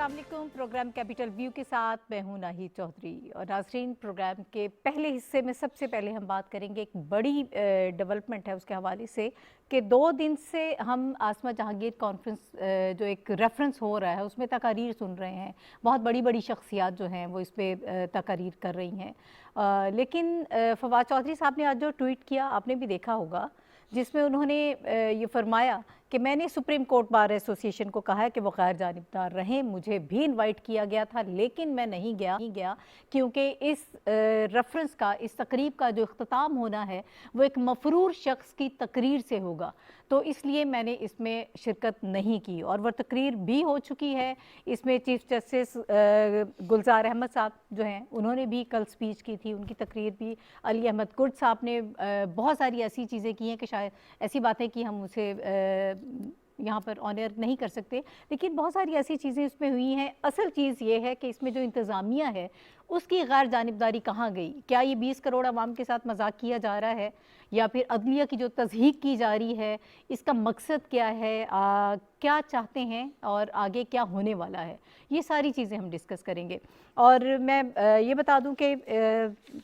अस्सलाम वालेकुम। Programme capital view के साथ मैं हूं नाहिद चौधरी और नाज़रीन, प्रोग्राम के पहले हिस्से में सबसे पहले हम बात करेंगे एक बड़ी डेवलपमेंट है उसके हवाले से कि 2 दिन से हम आसमा जहांगीर कॉन्फ्रेंस जो एक रेफरेंस हो रहा है उसमें तकारीर सुन रहे हैं। बहुत बड़ी बड़ी शख्सियात जो हैं वो इस पर तकारीर कर रही हैं, लेकिन फवाद चौधरी साहब ने आज जो ट्वीट किया आपने भी देखा होगा, जिसमें उन्होंने ये फरमाया कि मैंने सुप्रीम कोर्ट बार एसोसिएशन को कहा है कि वो गैर जानिबदार रहें। मुझे भी इनवाइट किया गया था लेकिन मैं नहीं गया क्योंकि इस रेफरेंस का, इस तकरीब का जो इख्तिताम होना है वो एक मफरूर शख्स की तकरीर से होगा, तो इसलिए मैंने इसमें शिरकत नहीं की। और वह तकरीर भी हो चुकी है। इसमें चीफ जस्टिस गुलजार अहमद साहब जो हैं उन्होंने भी कल स्पीच की थी, उनकी तकरीर भी। अली अहमद कुर्द साहब ने बहुत सारी ऐसी चीज़ें की हैं कि शायद ऐसी बातें की हम उसे यहाँ पर ऑनर नहीं कर सकते, लेकिन बहुत सारी ऐसी चीज़ें इसमें हुई हैं। असल चीज़ ये है कि इसमें जो इंतज़ामिया है उसकी गैर जानिबदारी कहाँ गई? क्या ये 20 करोड़ आवाम के साथ मजाक किया जा रहा है, या फिर अदलिया की जो तज़हीक की जा रही है इसका मकसद क्या है, क्या चाहते हैं और आगे क्या होने वाला है? ये सारी चीज़ें हम डिस्कस करेंगे। और मैं ये बता दूं कि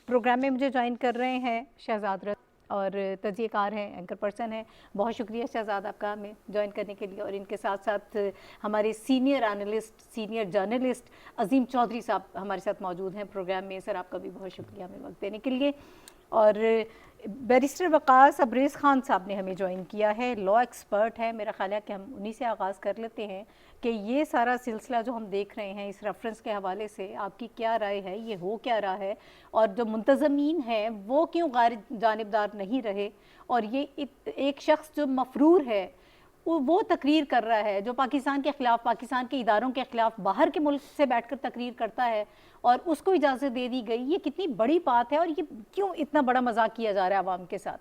प्रोग्राम में मुझे ज्वाइन कर रहे हैं शहजाद और तजिएकार हैं, एंकर पर्सन है। बहुत शुक्रिया शहजाद आपका हमें ज्वाइन करने के लिए। और इनके साथ साथ हमारे सीनियर एनालिस्ट, सीनियर जर्नलिस्ट अजीम चौधरी साहब हमारे साथ मौजूद हैं प्रोग्राम में। सर आपका भी बहुत शुक्रिया हमें वक्त देने के लिए। और बैरिस्टर वकास अब्रेज़ खान साहब ने हमें ज्वाइन किया है, लॉ एक्सपर्ट है। मेरा ख्याल है कि हम उन्हीं से आगाज़ कर लेते हैं कि ये सारा सिलसिला जो हम देख रहे हैं इस रेफरेंस के हवाले से आपकी क्या राय है, ये हो क्या रहा है, और जो मुंतज़मीन हैं वो क्यों गैर जानिबदार नहीं रहे, और ये एक शख्स जो मफरूर है वो तकरीर कर रहा है, जो पाकिस्तान के ख़िलाफ़, पाकिस्तान के इदारों के ख़िलाफ़ बाहर के मुल्क से बैठकर तकरीर करता है और उसको इजाज़त दे दी गई। ये कितनी बड़ी बात है और ये क्यों इतना बड़ा मजाक किया जा रहा है आवाम के साथ?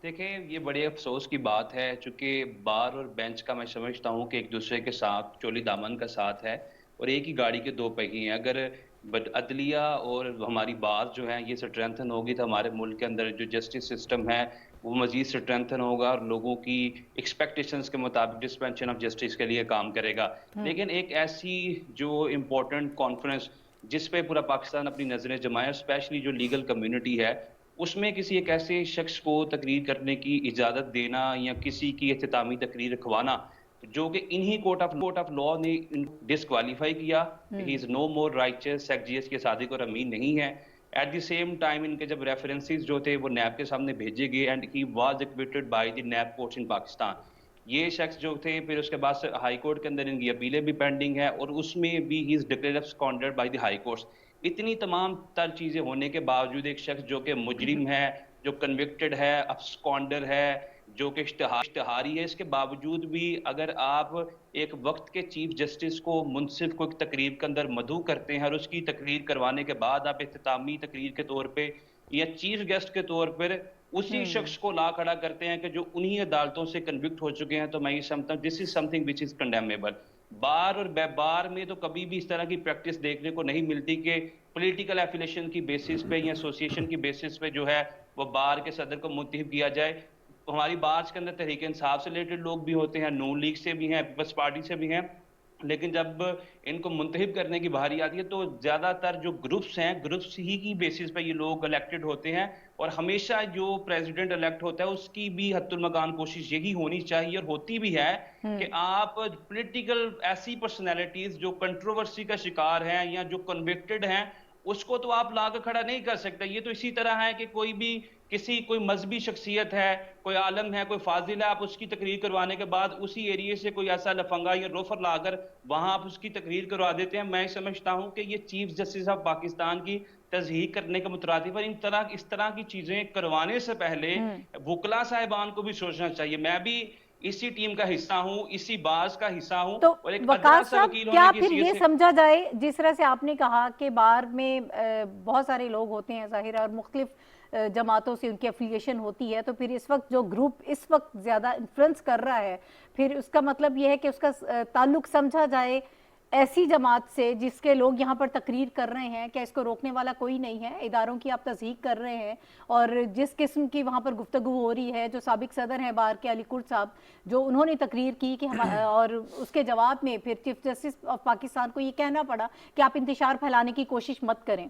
देखें, ये बड़े अफसोस की बात है, चूँकि बार और बेंच का मैं समझता हूँ कि एक दूसरे के साथ चोली दामन का साथ है और एक ही गाड़ी के दो पहिए हैं। अगर अदलिया और हमारी बार जो है ये स्ट्रेंथन होगी तो हमारे मुल्क के अंदर जो जस्टिस सिस्टम है वो मजीद स्ट्रेंथन होगा और लोगों की एक्सपेक्टेशंस के मुताबिक डिस्पेंशन ऑफ जस्टिस के लिए काम करेगा। लेकिन एक ऐसी जो इम्पोर्टेंट कॉन्फ्रेंस जिस पे पूरा पाकिस्तान अपनी नज़रें जमाए, स्पेशली जो लीगल कम्युनिटी है, उसमें किसी एक ऐसे शख्स को तकरीर करने की इजाज़त देना या किसी की इख्तितामी तकरीर रखवाना जो कि इन्हीं कोर्ट ऑफ लॉ ने डिस्क्वालीफाई किया। He is no more righteous, सेक्जियस के सादिक और अमीन नहीं है। एट द सेम टाइम इनके जब रेफरेंसेस जो थे वो नैब के सामने भेजे गए and he was acquitted by the NAB courts in Pakistan. ये शख्स जो थे फिर उसके बाद से हाई कोर्ट के अंदर इनकी अपीलें भी पेंडिंग है और उसमें भी he is declared absconded by the high courts. इतनी तमाम तर चीज़ें होने के बावजूद एक शख्स जो कि मुजरिम है, जो कन्विक्टेड है, अब्सकॉन्डर है, जो कि इश्तिहारी है, इसके बावजूद भी अगर आप एक वक्त के चीफ जस्टिस को, मुंसिफ को एक तकरीर के अंदर मदऊ करते हैं और उसकी तकरीर करवाने के बाद आप इख्तितामी तकरीर के तौर पे या चीफ गेस्ट के तौर पर उसी शख्स को ला खड़ा करते हैं कि जो उन्हीं अदालतों से कन्विक्ट हो चुके हैं, तो मैं ये समझता हूँ this is something which is condemnable. बार और बार में तो कभी भी इस तरह की प्रैक्टिस देखने को नहीं मिलती कि पॉलिटिकल एफिलिएशन की बेसिस पे या एसोसिएशन की बेसिस पे जो है वो बार के सदर को मुंतखब किया जाए। हमारी बार के अंदर तहरीक इंसाफ से रिलेटेड लोग भी होते हैं, नून लीग से भी हैं, पीपल्स पार्टी से भी हैं, लेकिन जब इनको मुंतखब करने की बारी आती है तो ज़्यादातर जो ग्रुप्स हैं, ग्रुप्स ही की बेसिस पे ये लोग इलेक्टेड होते हैं। और हमेशा जो प्रेसिडेंट इलेक्ट होता है उसकी भी हत्तुल मकान कोशिश यही होनी चाहिए और होती भी है कि आप पॉलिटिकल ऐसी पर्सनैलिटीज जो कंट्रोवर्सी का शिकार हैं या जो कन्विक्टेड हैं उसको तो आप लाकर खड़ा नहीं कर सकते। ये तो इसी तरह है कि कोई मजहबी शख्सियत है, कोई आलम है, कोई फाजिल है, आप उसकी तकरीर करवाने के बाद उसी एरिए से कोई ऐसा लफंगा या रोफर लाकर वहां आप उसकी तकरीर करवा देते हैं। मैं समझता हूं कि ये चीफ जस्टिस ऑफ पाकिस्तान की तज़हीक करने का मुतरादिफ है। इस तरह की चीजें करवाने से पहले वकला साहिबान को भी सोचना चाहिए। मैं भी इसी टीम का हिस्सा हूं, इसी बाज का हिस्सा हूं तो और एक वकास अदना सा साहब, वकील होने क्या की फिर हैसियत ये से समझा जाए, जिस तरह से आपने कहा कि बार में बहुत सारे लोग होते हैं ज़ाहिर है, और मुख्तलिफ जमातों से उनकी एफिलिएशन होती है, तो फिर इस वक्त जो ग्रुप इस वक्त ज़्यादा इन्फ्लुएंस कर रहा है, फिर उसका मतलब ये है कि उसका ताल्लुक समझा जाए ऐसी जमात से जिसके लोग यहाँ पर तकरीर कर रहे हैं, क्या इसको रोकने वाला कोई नहीं है? इदारों की आप तस्दीक कर रहे हैं और जिस किस्म की वहाँ पर गुफ्तगू हो रही है, जो साबिक सदर हैं बार के अली कुर्द साहब, जो उन्होंने तकरीर की कि हम और उसके जवाब में फिर चीफ जस्टिस ऑफ पाकिस्तान को ये कहना पड़ा कि आप इंतशार फैलाने की कोशिश मत करें।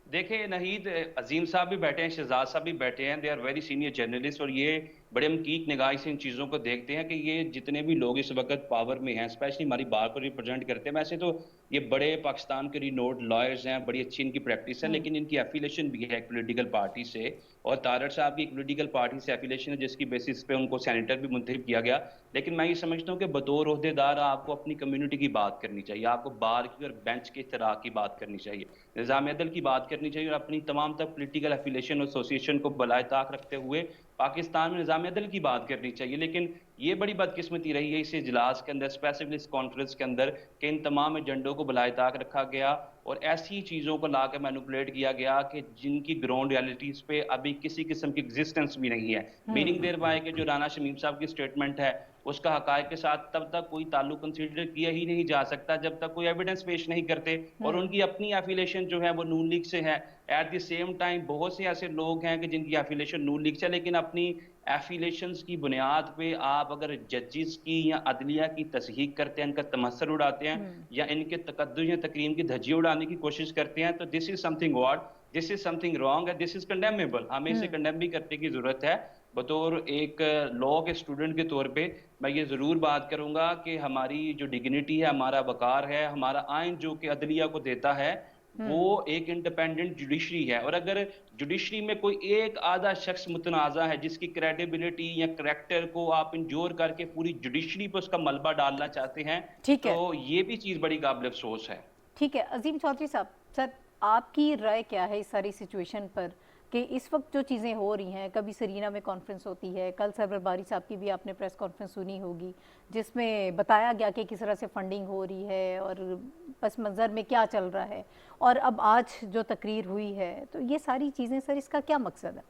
देखिए नहीद अजीम साहब भी बैठे हैं, शहजाद साहब भी बैठे हैं, they are very senior journalist और ये बड़े मकीक निगाह से इन चीज़ों को देखते हैं कि ये जितने भी लोग इस वक्त पावर में हैं, स्पेशली हमारी बार को रिप्रेजेंट करते हैं। वैसे तो ये बड़े पाकिस्तान के रिनोड लॉयर्स हैं, बड़ी अच्छी इनकी प्रैक्टिस है, लेकिन इनकी एफिलेशन भी है एक पोलिटिकल पार्टी से, और तारड़ साहब की एक पोलिटिकल पार्टी से एफिलेशन है जिसकी बेसिस पे उनको सेनेटर भी मुंतखब किया गया। लेकिन मैं ये समझता हूँ कि बतौर ओहदेदार आपको अपनी कम्युनिटी की बात करनी चाहिए, आपको बार की और बेंच के इख्तरार की बात करनी चाहिए, निज़ाम अदल की बात करनी चाहिए, और अपनी तमाम तक पोलिटिकल एफिलेशन एसोसिएशन को बलाए ताक रखते हुए पाकिस्तान में निज़ाम अदल की बात करनी चाहिए। लेकिन ये बड़ी बदकिस्मती रही है इस इजलास के अंदर, स्पेसिफिकली इस कॉन्फ्रेंस के अंदर, कि इन तमाम एजेंडों को बलाए ताक रखा गया और ऐसी चीज़ों को लाकर मैनिपुलेट किया गया कि जिनकी ग्राउंड रियलिटीज़ पे अभी किसी किस्म की एग्जिस्टेंस भी नहीं है। मीनिंग देयर बाय कि जो राना शमीम साहब की स्टेटमेंट है उसका हकायक के साथ तब तक कोई ताल्लुक कंसीडर किया ही नहीं जा सकता जब तक कोई एविडेंस पेश नहीं करते, और उनकी अपनी एफिलेशन जो है वो नून लीग से है। एट द सेम टाइम बहुत से ऐसे लोग हैं कि जिनकी एफिलेशन नून लीग से, लेकिन अपनी एफिलेशंस की बुनियाद पे आप अगर जजेस की या अदलिया की तस्हीक करते हैं, इनका तमस्सर उड़ाते हैं या इनके तकद्दुस या तकरीम की धज्जी उड़ाने की कोशिश करते हैं, तो this is something what, this is something wrong है, दिस इज कंडेमेबल। हमें इसे कंडेम भी करने की जरूरत है। बतौर एक लॉ के स्टूडेंट के तौर पे मैं ये ज़रूर बात करूंगा कि हमारी जो डिग्निटी है, हमारा वकार है, हमारा आइन जो कि अदलिया को देता है, वो एक इंडिपेंडेंट जुडिशरी है, और अगर जुडिशरी में कोई एक आधा शख्स मुतनाज़ा है जिसकी क्रेडिबिलिटी या करैक्टर को आप इंजोर करके पूरी जुडिशरी पर उसका मलबा डालना चाहते हैं, तो ये भी चीज़ बड़ी काबिल अफसोस है। ठीक है अजीम चौधरी साहब, सर आपकी राय क्या है इस सारी सिचुएशन पर कि इस वक्त जो चीज़ें हो रही हैं, कभी सरीना में कॉन्फ्रेंस होती है, कल सरवर बारी साहब की भी आपने प्रेस कॉन्फ्रेंस सुनी होगी जिसमें बताया गया कि किस तरह से फंडिंग हो रही है और पस मंज़र में क्या चल रहा है, और अब आज जो तकरीर हुई है, तो ये सारी चीज़ें सर इसका क्या मकसद है?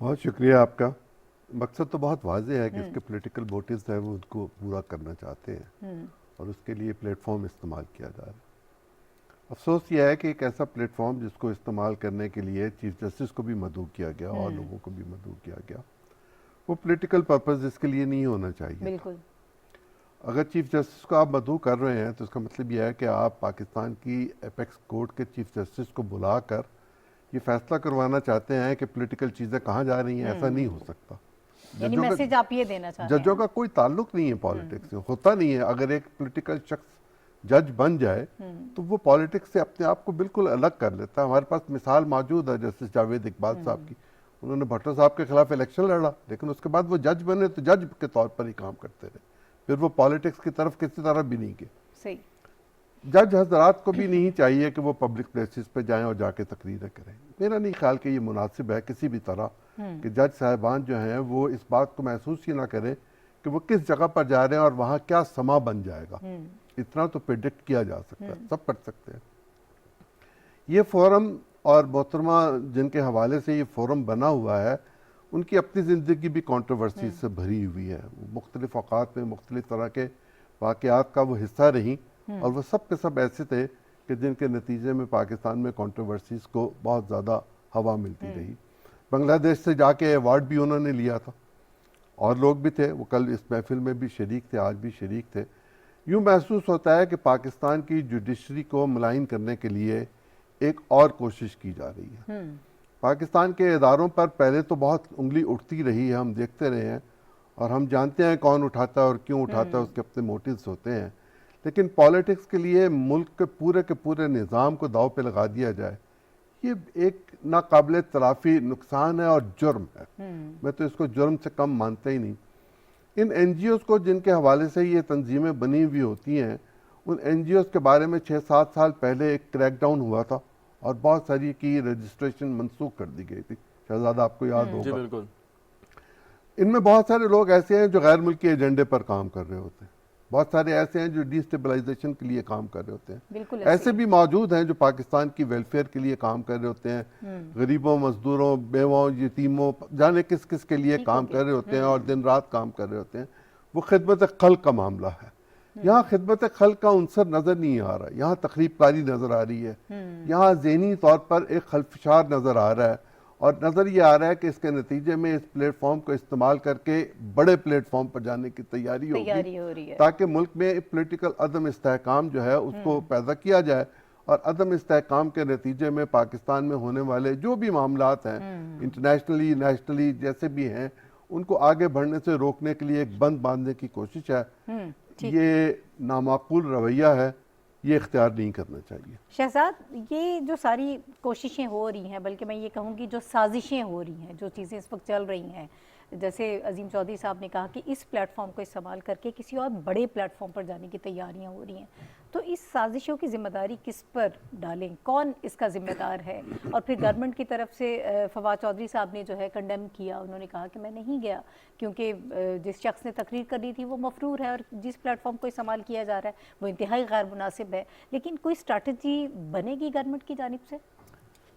बहुत शुक्रिया आपका। मकसद तो बहुत वाज़ेह है कि इसके पॉलिटिकल मोटिव्स हैं वो उनको पूरा करना चाहते हैं और उसके लिए प्लेटफॉर्म इस्तेमाल किया जा रहा है। अफसोस यह है कि एक ऐसा प्लेटफॉर्म जिसको इस्तेमाल करने के लिए चीफ जस्टिस को भी मदऊ किया गया और लोगों को भी मदऊ किया गया, वो पॉलिटिकल पर्पस इसके लिए नहीं होना चाहिए। बिल्कुल। अगर चीफ जस्टिस को आप मदऊ कर रहे हैं तो इसका मतलब यह है कि आप पाकिस्तान की एपेक्स कोर्ट के चीफ जस्टिस को बुलाकर ये फैसला करवाना चाहते हैं कि पॉलिटिकल चीज़ें कहाँ जा रही हैं। ऐसा नहीं हो सकता। यानी मैसेज आप ये देना चाहते हैं? जजों का कोई ताल्लुक नहीं है पॉलिटिक्स से, होता नहीं है। अगर एक पॉलिटिकल शख्स जज बन जाए तो वो पॉलिटिक्स से अपने आप को बिल्कुल अलग कर लेता है। हमारे पास मिसाल मौजूद है जस्टिस जावेद इकबाल साहब की। उन्होंने भट्टो साहब के खिलाफ इलेक्शन लड़ा, लेकिन उसके बाद वो जज बने तो जज के तौर पर ही काम करते रहे, फिर वो पॉलिटिक्स की तरफ किसी तरह भी नहीं गए। सही। जज हजरात को भी नहीं चाहिए कि वो पब्लिक प्लेसेस पे जाएं और जाके तकरीरें करें। मेरा नहीं ख्याल कि ये मुनासिब है किसी भी तरह कि जज साहिबान जो हैं वो इस बात को महसूस ही ना करें कि वो किस जगह पर जा रहे हैं और वहाँ क्या समा बन जाएगा। इतना तो प्रेडिक्ट किया जा सकता है, सब पढ़ सकते हैं। ये फोरम और मोहतरमा जिनके हवाले से ये फोरम बना हुआ है, उनकी अपनी ज़िंदगी भी कंट्रोवर्सी से भरी हुई है। वो मुख्तलिफ औकात में मुख्तलिफ तरह के वाक़यात का वो हिस्सा रहीं और वो सब के सब ऐसे थे कि जिनके नतीजे में पाकिस्तान में कंट्रोवर्सीज़ को बहुत ज़्यादा हवा मिलती रही। बांग्लादेश से जाके अवार्ड भी उन्होंने लिया था और लोग भी थे, वो कल इस महफिल में भी शरीक थे, आज भी शरीक थे। यूँ महसूस होता है कि पाकिस्तान की जुडिशरी को मुलायन करने के लिए एक और कोशिश की जा रही है। पाकिस्तान के इदारों पर पहले तो बहुत उंगली उठती रही है, हम देखते रहे हैं और हम जानते हैं कौन उठाता है और क्यों उठाता है, उसके अपने मोटिव्स होते हैं। लेकिन पॉलिटिक्स के लिए मुल्क के पूरे निज़ाम को दाव पे लगा दिया जाए, ये एक नाकाबिल तलाफ़ी नुकसान है और जुर्म है। मैं तो इसको जुर्म से कम मानता ही नहीं। इन NGOs को जिनके हवाले से ये तंजीमें बनी हुई होती हैं, उन NGOs के बारे में 6-7 साल पहले एक क्रैकडाउन हुआ था और बहुत सारी की रजिस्ट्रेशन मनसूख कर दी गई थी। शहजादा आपको याद होगा। जी बिल्कुल। इनमें बहुत सारे लोग ऐसे हैं जो गैर मुल्की एजेंडे पर काम कर रहे होते हैं, बहुत सारे ऐसे हैं जो डिस्टेबलाइजेशन के लिए काम कर रहे होते हैं, ऐसे भी मौजूद हैं जो पाकिस्तान की वेलफेयर के लिए काम कर रहे होते हैं, गरीबों, मजदूरों, बेवों, यतीमों, जाने किस किस के लिए काम कर रहे होते हैं और दिन रात काम कर रहे होते हैं। वो खिदमत खल्क का मामला है। यहाँ खिदमत खल्क का उनसर नजर नहीं आ रहा, यहाँ तकरीबकारी नजर आ रही है, यहाँ ज़हनी तौर पर एक खलफशार नजर आ रहा है। और नजर ये आ रहा है कि इसके नतीजे में इस प्लेटफॉर्म को इस्तेमाल करके बड़े प्लेटफॉर्म पर जाने की तैयारी हो होगी, रही है, ताकि मुल्क में पोलिटिकल अदम इस्तेहकाम जो है उसको पैदा किया जाए। और अदम इस्तेहकाम के नतीजे में पाकिस्तान में होने वाले जो भी मामलात हैं इंटरनेशनली नेशनली जैसे भी हैं, उनको आगे बढ़ने से रोकने के लिए एक बंद बांधने की कोशिश है। ये नामाकूल रवैया है, ये इख्तियार नहीं करना चाहिए। शहजाद, ये जो सारी कोशिशें हो रही हैं, बल्कि मैं ये कहूँगी जो साजिशें हो रही हैं, जो चीज़ें इस वक्त चल रही हैं, जैसे अजीम चौधरी साहब ने कहा कि इस प्लेटफॉर्म को इस्तेमाल करके किसी और बड़े प्लेटफॉर्म पर जाने की तैयारियां हो रही हैं, तो इस साजिशों की जिम्मेदारी किस पर डालें, कौन इसका जिम्मेदार है? और फिर गवर्नमेंट की तरफ से फवाद चौधरी साहब ने जो है कंडेम किया, उन्होंने कहा कि मैं नहीं गया क्योंकि जिस शख्स ने तकरीर करी थी वो मफरूर है और जिस प्लेटफॉर्म को इस्तेमाल किया जा रहा है वो इंतहाई गैर मुनासिब है। लेकिन कोई स्ट्रैटेजी बनेगी गवर्नमेंट की जानिब से?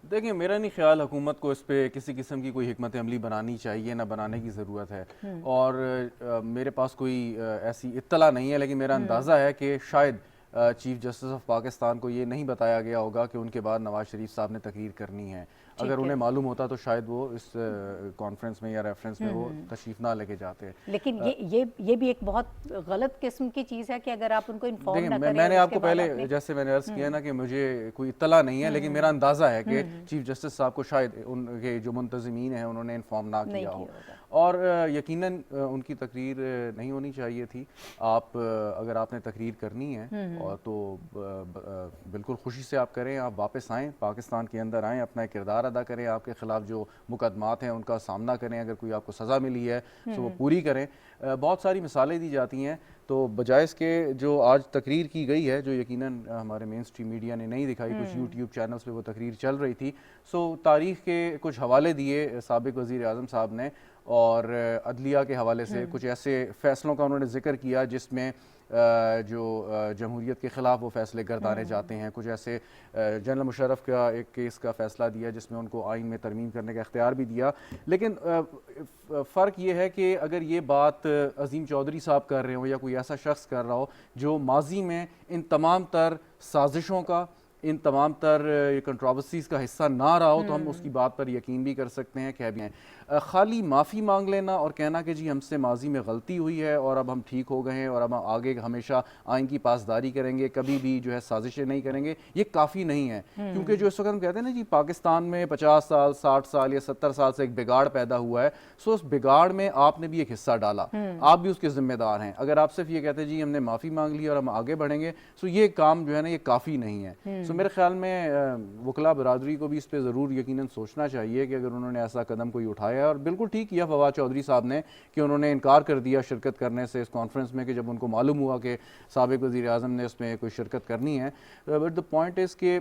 देखिए, मेरा नहीं ख्याल हुकूमत को इस पे किसी किस्म की कोई हिकमत अमली बनानी चाहिए, ना बनाने की ज़रूरत है। और मेरे पास कोई ऐसी इत्तला नहीं है, लेकिन मेरा अंदाज़ा है कि शायद चीफ जस्टिस ऑफ पाकिस्तान को ये नहीं बताया गया होगा कि उनके बाद नवाज शरीफ साहब ने तकरीर करनी है। अगर उन्हें मालूम होता तो शायद वो इस कॉन्फ्रेंस में या रेफरेंस में वो तशरीफ ना लेके जाते। लेकिन ये भी एक बहुत गलत किस्म की चीज़ है कि अगर आप उनको इन्फॉर्म ना करें। मैंने आपको पहले जैसे मैंने अर्ज किया ना कि मुझे कोई इत्तला नहीं है, लेकिन मेरा अंदाज़ा है कि चीफ जस्टिस साहब को शायद उनके जो मुंतज़मीन हैं उन्होंने इन्फॉर्म ना किया हो। और यकीनन उनकी तकरीर नहीं होनी चाहिए थी। आप अगर आपने तकरीर करनी है और तो बिल्कुल खुशी से आप करें, आप वापस आएँ, पाकिस्तान के अंदर आएँ, अपना किरदार अदा करें, आपके ख़िलाफ़ जो मुकदमात हैं उनका सामना करें, अगर कोई आपको सज़ा मिली है तो वो पूरी करें। बहुत सारी मिसालें दी जाती हैं, तो बजाय इसके जो आज तकरीर की गई है, जो यकीनन हमारे मेन स्ट्रीम मीडिया ने नहीं दिखाई, कुछ यूट्यूब चैनल्स पे वो तकरीर चल रही थी, सो तारीख़ के कुछ हवाले दिए साबिक़ वज़ीर आज़म साहब ने और अदलिया के हवाले से कुछ ऐसे फ़ैसलों का उन्होंने जिक्र किया जिसमें जो जमहूरियत के ख़िलाफ़ वो फ़ैसले गर्दाने जाते हैं। कुछ ऐसे जनरल मुशर्रफ का एक केस का फ़ैसला दिया जिसमें उनको आइन में तरमीम करने का इख्तियार भी दिया। लेकिन फ़र्क ये है कि अगर ये बात अज़ीम चौधरी साहब कर रहे हो या कोई ऐसा शख्स कर रहा हो जो माजी में इन तमाम तर साजिशों का, इन तमाम तर कंट्रोवर्सीज़ का हिस्सा ना रहा हो, तो हम उसकी बात पर यकीन भी कर सकते हैं, कह भी हैं। खाली माफ़ी मांग लेना और कहना कि जी हमसे माजी में गलती हुई है और अब हम ठीक हो गए हैं और अब हम आगे हमेशा आइन की पासदारी करेंगे, कभी भी जो है साजिशें नहीं करेंगे, ये काफ़ी नहीं है। क्योंकि जो इस वक्त हम कहते हैं ना जी पाकिस्तान में 50 साल 60 साल या 70 साल से एक बिगाड़ पैदा हुआ है, सो उस बिगाड़ में आपने भी एक हिस्सा डाला, आप भी उसके ज़िम्मेदार हैं। अगर आप सिर्फ ये कहते हैं जी हमने माफ़ी मांग ली और हम आगे बढ़ेंगे, सो ये काम जो है ना ये काफ़ी नहीं है। सो मेरे ख्याल में वकला बरादरी को भी इस पर ज़रूर यकीनन सोचना चाहिए कि अगर उन्होंने ऐसा कदम कोई उठाया, और बिल्कुल ठीक किया फवाद चौधरी साहब ने कि उन्होंने इनकार कर दिया शिरकत करने से इस कॉन्फ्रेंस में, कि जब उनको मालूम हुआ कि साबिक़ वज़ीर आज़म ने उसमें कोई शिरकत करनी है। बट द पॉइंट इज़ कि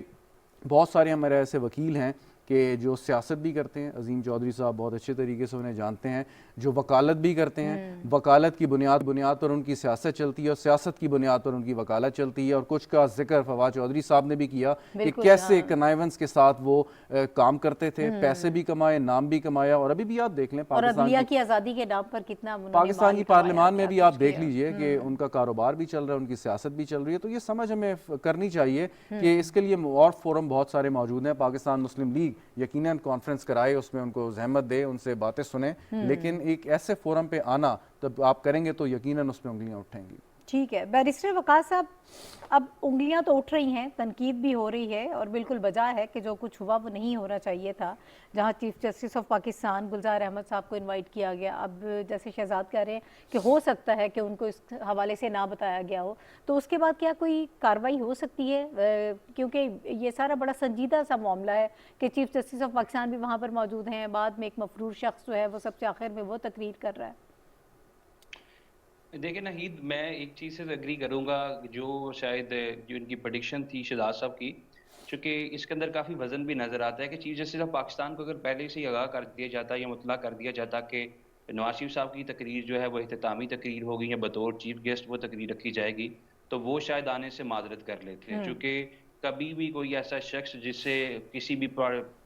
बहुत सारे हमारे ऐसे वकील हैं कि जो सियासत भी करते हैं, अज़ीम चौधरी साहब बहुत अच्छे तरीके से उन्हें जानते हैं, जो वकालत भी करते हैं, वकालत की बुनियाद पर उनकी सियासत चलती है और सियासत की बुनियाद पर उनकी वकालत चलती है। और कुछ का जिक्र फवाद चौधरी साहब ने भी किया कि कैसे कनाइवेंस के साथ वो काम करते थे, पैसे भी कमाए, नाम भी कमाया। और अभी भी आप देख लें पाकिस्तान की आज़ादी के नाम पर कितना पाकिस्तान की पार्लियामान में भी आप देख लीजिए कि उनका कारोबार भी चल रहा है, उनकी सियासत भी चल रही है। तो ये समझ हमें करनी चाहिए कि इसके लिए और फोरम बहुत सारे मौजूद हैं। पाकिस्तान मुस्लिम लीग यकीनन कॉन्फ्रेंस कराए, उसमें उनको जहमत दे, उनसे बातें सुने, लेकिन एक ऐसे फोरम पे आना तब आप करेंगे तो यकीनन उसमें उंगलियां उठेंगी। ठीक है बैरिस्टर वक़ास साहब, अब उंगलियां तो उठ रही हैं, तनकीद भी हो रही है और बिल्कुल वजह है कि जो कुछ हुआ वो नहीं होना चाहिए था। जहां चीफ जस्टिस ऑफ पाकिस्तान गुलजार अहमद साहब को इनवाइट किया गया, अब जैसे शहजाद कह रहे हैं कि हो सकता है कि उनको इस हवाले से ना बताया गया हो, तो उसके बाद क्या कोई कार्रवाई हो सकती है? क्योंकि ये सारा बड़ा संजीदा सा मामला है कि चीफ जस्टिस ऑफ पाकिस्तान भी वहाँ पर मौजूद हैं, बाद में एक मफरूर शख्स जो है वो सबसे आखिर में वो तकरीर कर रहा है। देखिए नाहीद, मैं एक चीज़ से एग्री करूंगा, जो शायद जो इनकी प्रेडिक्शन थी शहजाद साहब की, चूँकि इसके अंदर काफ़ी वजन भी नज़र आता है कि चीफ जस्टिस ऑफ पाकिस्तान को अगर पहले से ही आगाह कर दिया जाता या मुतला कर दिया जाता कि नवाज शरीफ साहब की तकरीर जो है वो इख्तितामी तकरीर होगी या बतौर चीफ गेस्ट वो तकरीर रखी जाएगी, तो वो शायद आने से माजरत कर लेते हैं। चूँकि कभी भी कोई ऐसा शख्स जिससे किसी भी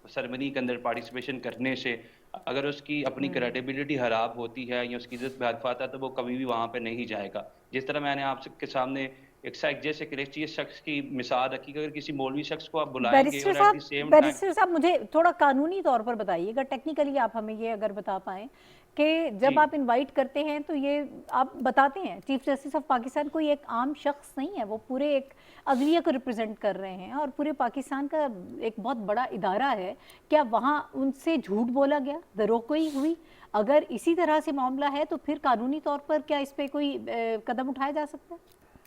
सेरेमनी के अंदर पार्टिसिपेशन करने से अगर उसकी अपनी क्रेडिबिलिटी खराब होती है या उसकी इज्जत पे हर्फ आता है तो वो कभी भी वहाँ पे नहीं जाएगा। जिस तरह मैंने आपके सामने एक जैसे एक शख्स की मिसाल रखी कि अगर किसी मौलवी शख्स को आप बुलाएंगे और at the same time barrister साहब मुझे थोड़ा कानूनी तौर पर बताइएगा, टेक्निकली आप हमें ये अगर बता पाएं कि जब जी आप इनवाइट करते हैं तो ये आप बताते हैं चीफ जस्टिस ऑफ पाकिस्तान कोई एक आम शख्स नहीं है, वो पूरे एक अदलिया को रिप्रेजेंट कर रहे हैं और पूरे पाकिस्तान का एक बहुत बड़ा इदारा है। क्या वहाँ उनसे झूठ बोला गया, दरोकोई हुई? अगर इसी तरह से मामला है तो फिर कानूनी तौर पर क्या इस पे कोई कदम उठाया जा सकता है?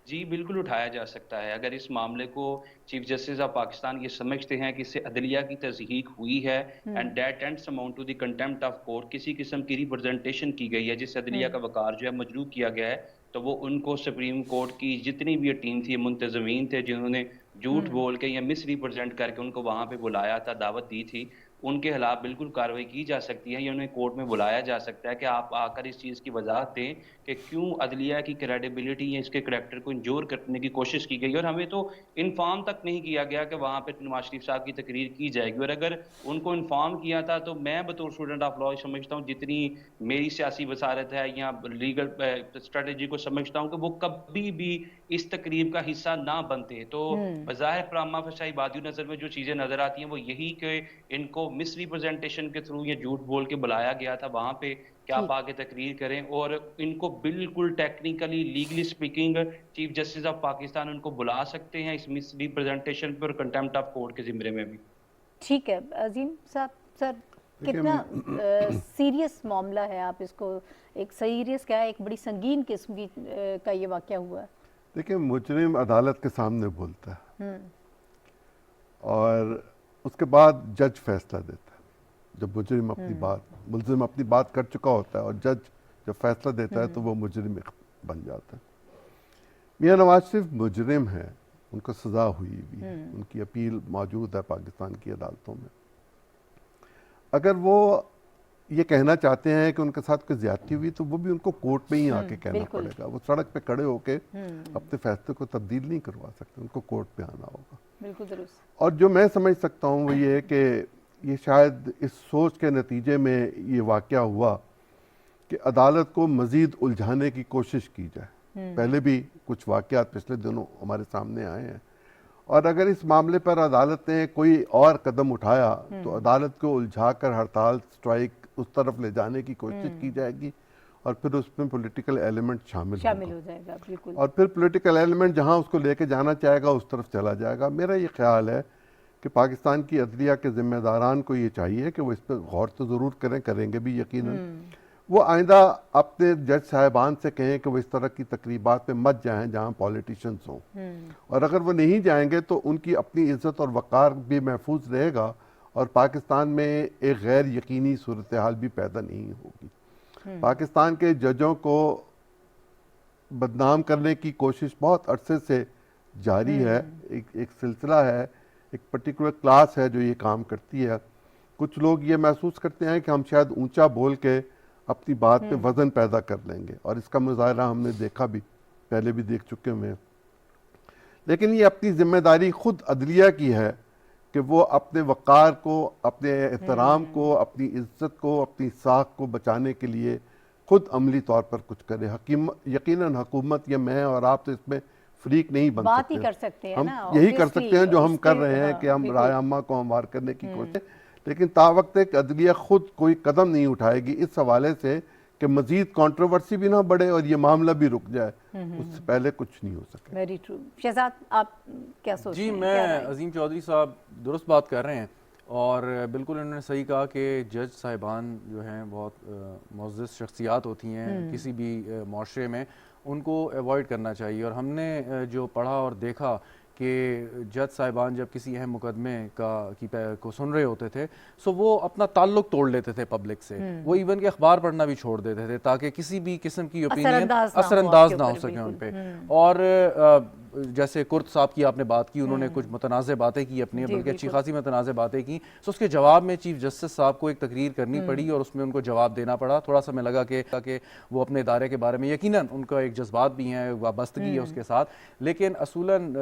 जी, बिल्कुल उठाया जा सकता है। अगर इस मामले को चीफ जस्टिस ऑफ पाकिस्तान ये समझते हैं कि इससे अदलिया की तज़हीक हुई है and that tends amount to the contempt of court, किसी किस्म की रिप्रेजेंटेशन की गई है जिससे अदलिया का वक़ार जो है मजरूह किया गया है, तो वो उनको सुप्रीम कोर्ट की जितनी भी टीम थी, मुंतज़मीन थे जिन्होंने झूठ बोल के या मिस रिप्रेजेंट करके उनको वहाँ पे बुलाया था, दावत दी थी, उनके खिलाफ बिल्कुल कार्रवाई की जा सकती है या उन्हें कोर्ट में बुलाया जा सकता है कि आप आकर इस चीज़ की वजाहत दें कि क्यों अदलिया की क्रेडिबिलिटी या इसके करैक्टर को इंजोर करने की कोशिश की गई और हमें तो इन्फॉर्म तक नहीं किया गया कि वहाँ पे नवाज शरीफ साहब की तकरीर की जाएगी। और अगर उनको इन्फॉर्म किया था तो मैं बतौर स्टूडेंट ऑफ लॉ समझता हूँ, जितनी मेरी सियासी वसारत है या लीगल स्ट्रेटजी को समझता हूँ कि वो कभी भी इस तकरीब का हिस्सा ना बनते। तो बज़ाहिर प्रामा फशाई बादी नज़र में जो चीज़ें नज़र आती हैं वो यही कि इनको मिस रिप्रेजेंटेशन के थ्रू या झूठ बोल के बुलाया गया था वहाँ पे कि आप आगे तकरीर करें, और इनको बिल्कुल technically legally speaking chief justice of Pakistan उनको बुला सकते हैं इस मिस रिप्रेजेंटेशन पर कंटेम्प्ट ऑफ कोर्ट के जिम्मे में भी। ठीक है अजीम साहब, सर कितना सीरियस मामला है, आप इसको एक सीरियस क्या है, एक बड़ी संगीन किस्म की का ये वाक़या हुआ है। देखिए, मुजरिम अदालत के सामने बोलता है और उसके बाद जज फैसला देता है। जब मुजरिम मुलजिम अपनी बात कर चुका होता है और जज जब फैसला देता है तो वो मुजरिम बन जाता है। मियां नवाज शरीफ मुजरिम है, उनको सज़ा हुई भी है, उनकी अपील मौजूद है पाकिस्तान की अदालतों में। अगर वो ये कहना चाहते हैं कि उनके साथ कोई ज्यादती हुई तो वो भी उनको कोर्ट में ही आके कहना पड़ेगा। वो सड़क पे खड़े होके अपने फैसले को तब्दील नहीं करवा सकते, उनको कोर्ट पे आना होगा। बिल्कुल दुरुस्त। और जो मैं समझ सकता हूँ वो ये है कि ये शायद इस सोच के नतीजे में ये वाक़या हुआ कि अदालत को मज़ीद उलझाने की कोशिश की जाए। पहले भी कुछ वाक़यात पिछले दिनों हमारे सामने आए हैं और अगर इस मामले पर अदालत ने कोई और कदम उठाया तो अदालत को उलझाकर हड़ताल, स्ट्राइक उस तरफ ले जाने की कोशिश की जाएगी और फिर उसमें पॉलिटिकल एलिमेंट शामिल हो जाएगा। बिल्कुल। और फिर पॉलिटिकल एलिमेंट जहां उसको लेके जाना चाहेगा उस तरफ चला जाएगा। मेरा ये ख्याल है कि पाकिस्तान की अदलिया के जिम्मेदारान को ये चाहिए कि वो इस पर गौर तो ज़रूर करेंगे भी यकीनन। वो आइंदा अपने जज साहिबान से कहें कि वो इस तरह की तकरीबात पे मत जाएं जहां पॉलिटिशियंस हों, और अगर वो नहीं जाएंगे तो उनकी अपनी इज्जत और वक़ार भी महफूज रहेगा और पाकिस्तान में एक गैर यकीनी सूरत हाल भी पैदा नहीं होगी। पाकिस्तान के जजों को बदनाम करने की कोशिश बहुत अरसे से जारी है। एक सिलसिला है, एक पर्टिकुलर क्लास है जो ये काम करती है। कुछ लोग ये महसूस करते हैं कि हम शायद ऊंचा बोल के अपनी बात पे वजन पैदा कर लेंगे और इसका मुजाहरा हमने देखा भी, पहले भी देख चुके हुए हैं। लेकिन ये अपनी जिम्मेदारी खुद अदलिया की है कि वो अपने वक़ार को, अपने एहतराम को, अपनी इज्जत को, अपनी साख को बचाने के लिए खुद अमली तौर पर कुछ करे। यकीनन हुकूमत या मैं और आप तो इसमें फ्रीक नहीं बन बात सकते, ही कर सकते हैं हम ना, यही कर सकते हैं जो हम कर रहे हैं कि हम राय अम्मा को हमवार करने की कोशिश, लेकिन तावक्त एक अदलिया खुद कोई कदम नहीं उठाएगी इस हवाले से कि मजीद कंट्रोवर्सी भी ना बढ़े और ये मामला भी रुक जाए, उससे पहले कुछ नहीं हो सके। Very true. शहजाद, आप क्या सोचते हैं? जी, मैं अजीम चौधरी साहब दुरुस्त बात कर रहे हैं और बिल्कुल उन्होंने सही कहा कि जज साहिबान जो हैं बहुत मुअज़्ज़ज़ शख्सियात होती हैं किसी भी माशरे में, उनको अवॉइड करना चाहिए। और हमने जो पढ़ा और देखा कि जज साहिबान जब किसी अहम मुकदमे को सुन रहे होते थे सो वो अपना ताल्लुक तोड़ लेते थे पब्लिक से। वो इवन के अखबार पढ़ना भी छोड़ देते थे ताकि किसी भी किस्म की ओपिनियन असरअंदाज ना हो सके उन पे। और जैसे कुर्द साहब की आपने बात की, उन्होंने कुछ मुतनाज़ बातें की अपनी, बल्कि अच्छी खासी मुतनाज़ बातें की, तो उसके जवाब में चीफ जस्टिस साहब को एक तकरीर करनी पड़ी और उसमें उनको जवाब देना पड़ा। थोड़ा सा मैं लगा कि वो अपने इदारे के बारे में यकीनन उनका एक जज्बात भी हैं, वाबस्तगी है उसके साथ, लेकिन असूलन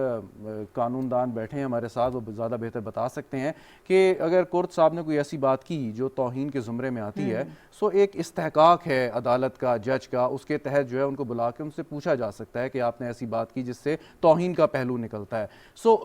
कानूनदान बैठे हैं हमारे साथ, वो ज़्यादा बेहतर बता सकते हैं कि अगर कुर्द साहब ने कोई ऐसी बात की जो तौहीन के ज़ुमरे में आती है, सो एक इस्तेहकाक है अदालत का, जज का, उसके तहत जो है उनको बुला के उनसे पूछा जा सकता है कि आपने ऐसी बात की जिससे तौहीन का पहलू निकलता है। सो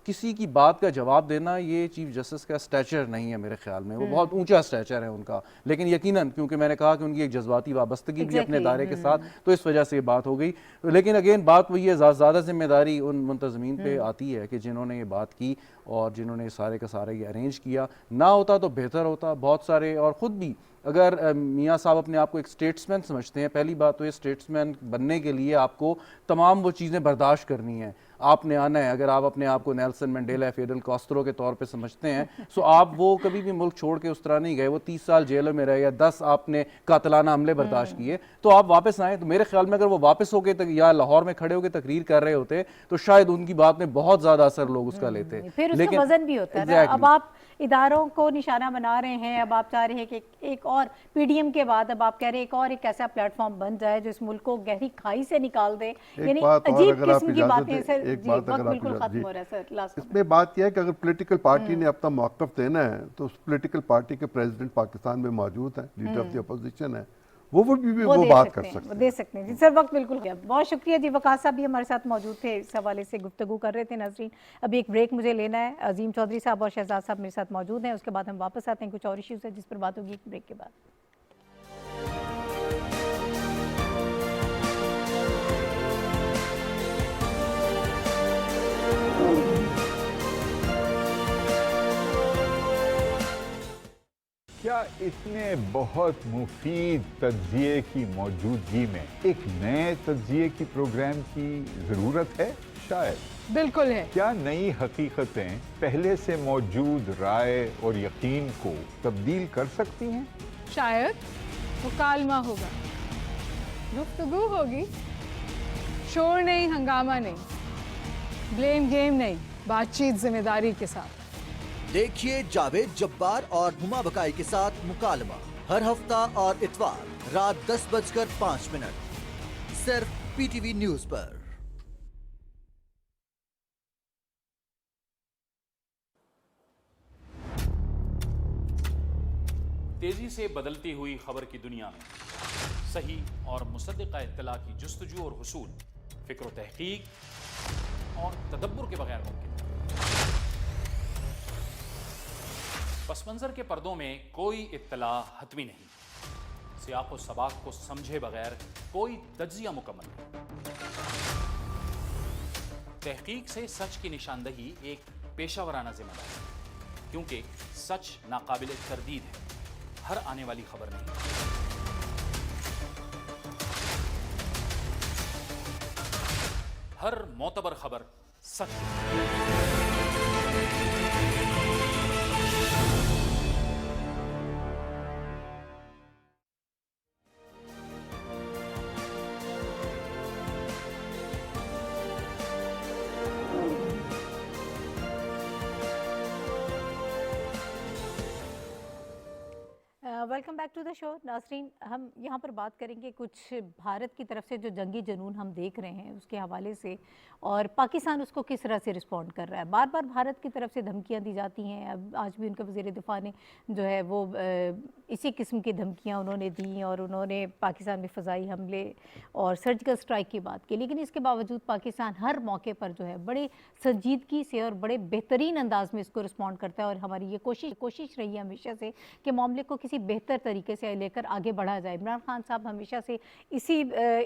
किसी की बात का जवाब देना ये चीफ जस्टिस का स्टैचर नहीं है मेरे ख्याल में, वो बहुत ऊंचा स्टैचर है उनका, लेकिन यकीनन क्योंकि मैंने कहा कि उनकी एक जज्बाती वाबस्तगी भी अपने दायरे के साथ, तो इस वजह से ये बात हो गई। लेकिन अगेन बात वही है, ज़्यादा जिम्मेदारी उन मुंतज़मीन पे आती है कि जिन्होंने ये बात की और जिन्होंने सारे का सारा ये अरेंज किया। ना होता तो बेहतर होता, बहुत सारे, और ख़ुद भी अगर मियाँ साहब अपने आप को एक स्टेट्समैन समझते हैं, पहली बात तो ये स्टेट्समैन बनने के लिए आपको तमाम वो चीज़ें बर्दाश्त करनी है, आपने आना है। अगर आप अपने आप को नेल्सन मंडेला, फिडेल कास्ट्रो के तौर पे समझते हैं, सो आप वो कभी भी मुल्क छोड़ के उस तरह नहीं गए, वो 30 साल जेलों में रहे या 10 आपने कातलाना हमले बर्दाश्त किए, तो आप वापस आए। तो मेरे ख्याल में अगर वो वापस होकर या लाहौर में खड़े होकर तकरीर कर रहे होते तो शायद उनकी बात में बहुत ज़्यादा असर लोग उसका लेते। फिर उसका वजन भी होता है ना। अब आप इदारों को निशाना बना रहे हैं, अब आप चाह रहे हैं कि एक और पीडीएम के बाद अब आप कह रहे हैं एक और एक ऐसा प्लेटफॉर्म बन जाए जो इस मुल्क को गहरी खाई से निकाल दे। यानी अजीब किस्म की बातें सर। एक बात अगर बिल्कुल खत्म हो रहा है सर, लास्ट इसमें बात यह है कि अगर पॉलिटिकल पार्टी ने अपना मौक़िफ़ देना है तो उस पॉलिटिकल पार्टी के प्रेसिडेंट पाकिस्तान में मौजूद है, लीडर ऑफ द अपोजिशन है, वो बात कर सकते हैं, दे सकते हैं। जी सर, वक्त बिल्कुल गया, बहुत शुक्रिया जी। वकास साहब भी हमारे साथ मौजूद थे, इस हवाले से गुफ्तगू कर रहे थे। नाज़रीन, अभी एक ब्रेक मुझे लेना है। अजीम चौधरी साहब और शहजाद साहब मेरे साथ मौजूद हैं, उसके बाद हम वापस आते हैं। कुछ और इश्यूज़ है जिस पर बात होगी एक ब्रेक के बाद। क्या इतने बहुत मुफीद तज्जिए की मौजूदगी में एक नए तज्जिए की प्रोग्राम की ज़रूरत है? शायद। बिल्कुल है। क्या नई हकीकतें पहले से मौजूद राय और यकीन को तब्दील कर सकती हैं? शायद। मुकालमा होगा, गुफ्तगू होगी, शोर नहीं, हंगामा नहीं, ब्लेम गेम नहीं, बातचीत जिम्मेदारी के साथ। देखिए जावेद जब्बार और हुमा बकाई के साथ मुकालमा हर हफ्ता और इतवार रात 10:05 सिर्फ पीटीवी न्यूज पर। तेजी से बदलती हुई खबर की दुनिया में सही और मुसद्दिक़ा इत्तला की जुस्तजू और हुसूल फिक्र व तहकीक और तदब्बुर के बगैर मुमकिन है। पस मंजर के पर्दों में कोई इत्तला हतमी नहीं, सियाक़ व सबाक़ को समझे बगैर कोई तज्ज़िया मुकम्मल नहीं। तहकीक से सच की निशानदही एक पेशावराना जिम्मेदारी है, क्योंकि सच नाकाबिल तरदीद है, हर आने वाली खबर नहीं। हर मोतबर खबर सच है। Welcome back to the show. नाज़रीन, हम यहाँ पर बात करेंगे कुछ भारत की तरफ से जो जंगी जुनून हम देख रहे हैं उसके हवाले से, और पाकिस्तान उसको किस तरह से रिस्पॉन्ड कर रहा है। बार बार भारत की तरफ से धमकियाँ दी जाती हैं। अब आज भी उनके वज़ीर दिफा ने जो है वो इसी किस्म की धमकियाँ उन्होंने दी और उन्होंने पाकिस्तान में फ़ज़ाई हमले और सर्जिकल स्ट्राइक की बात की। लेकिन इसके बावजूद पाकिस्तान हर मौके पर जो है बड़े संजीदगी से और बड़े बेहतरीन अंदाज में इसको रिस्पॉन्ड करता है। और हमारी ये कोशिश रही है हमेशा से कि मामले को किसी बेहतर तरीके से लेकर आगे बढ़ा जाए। इमरान खान साहब हमेशा से इसी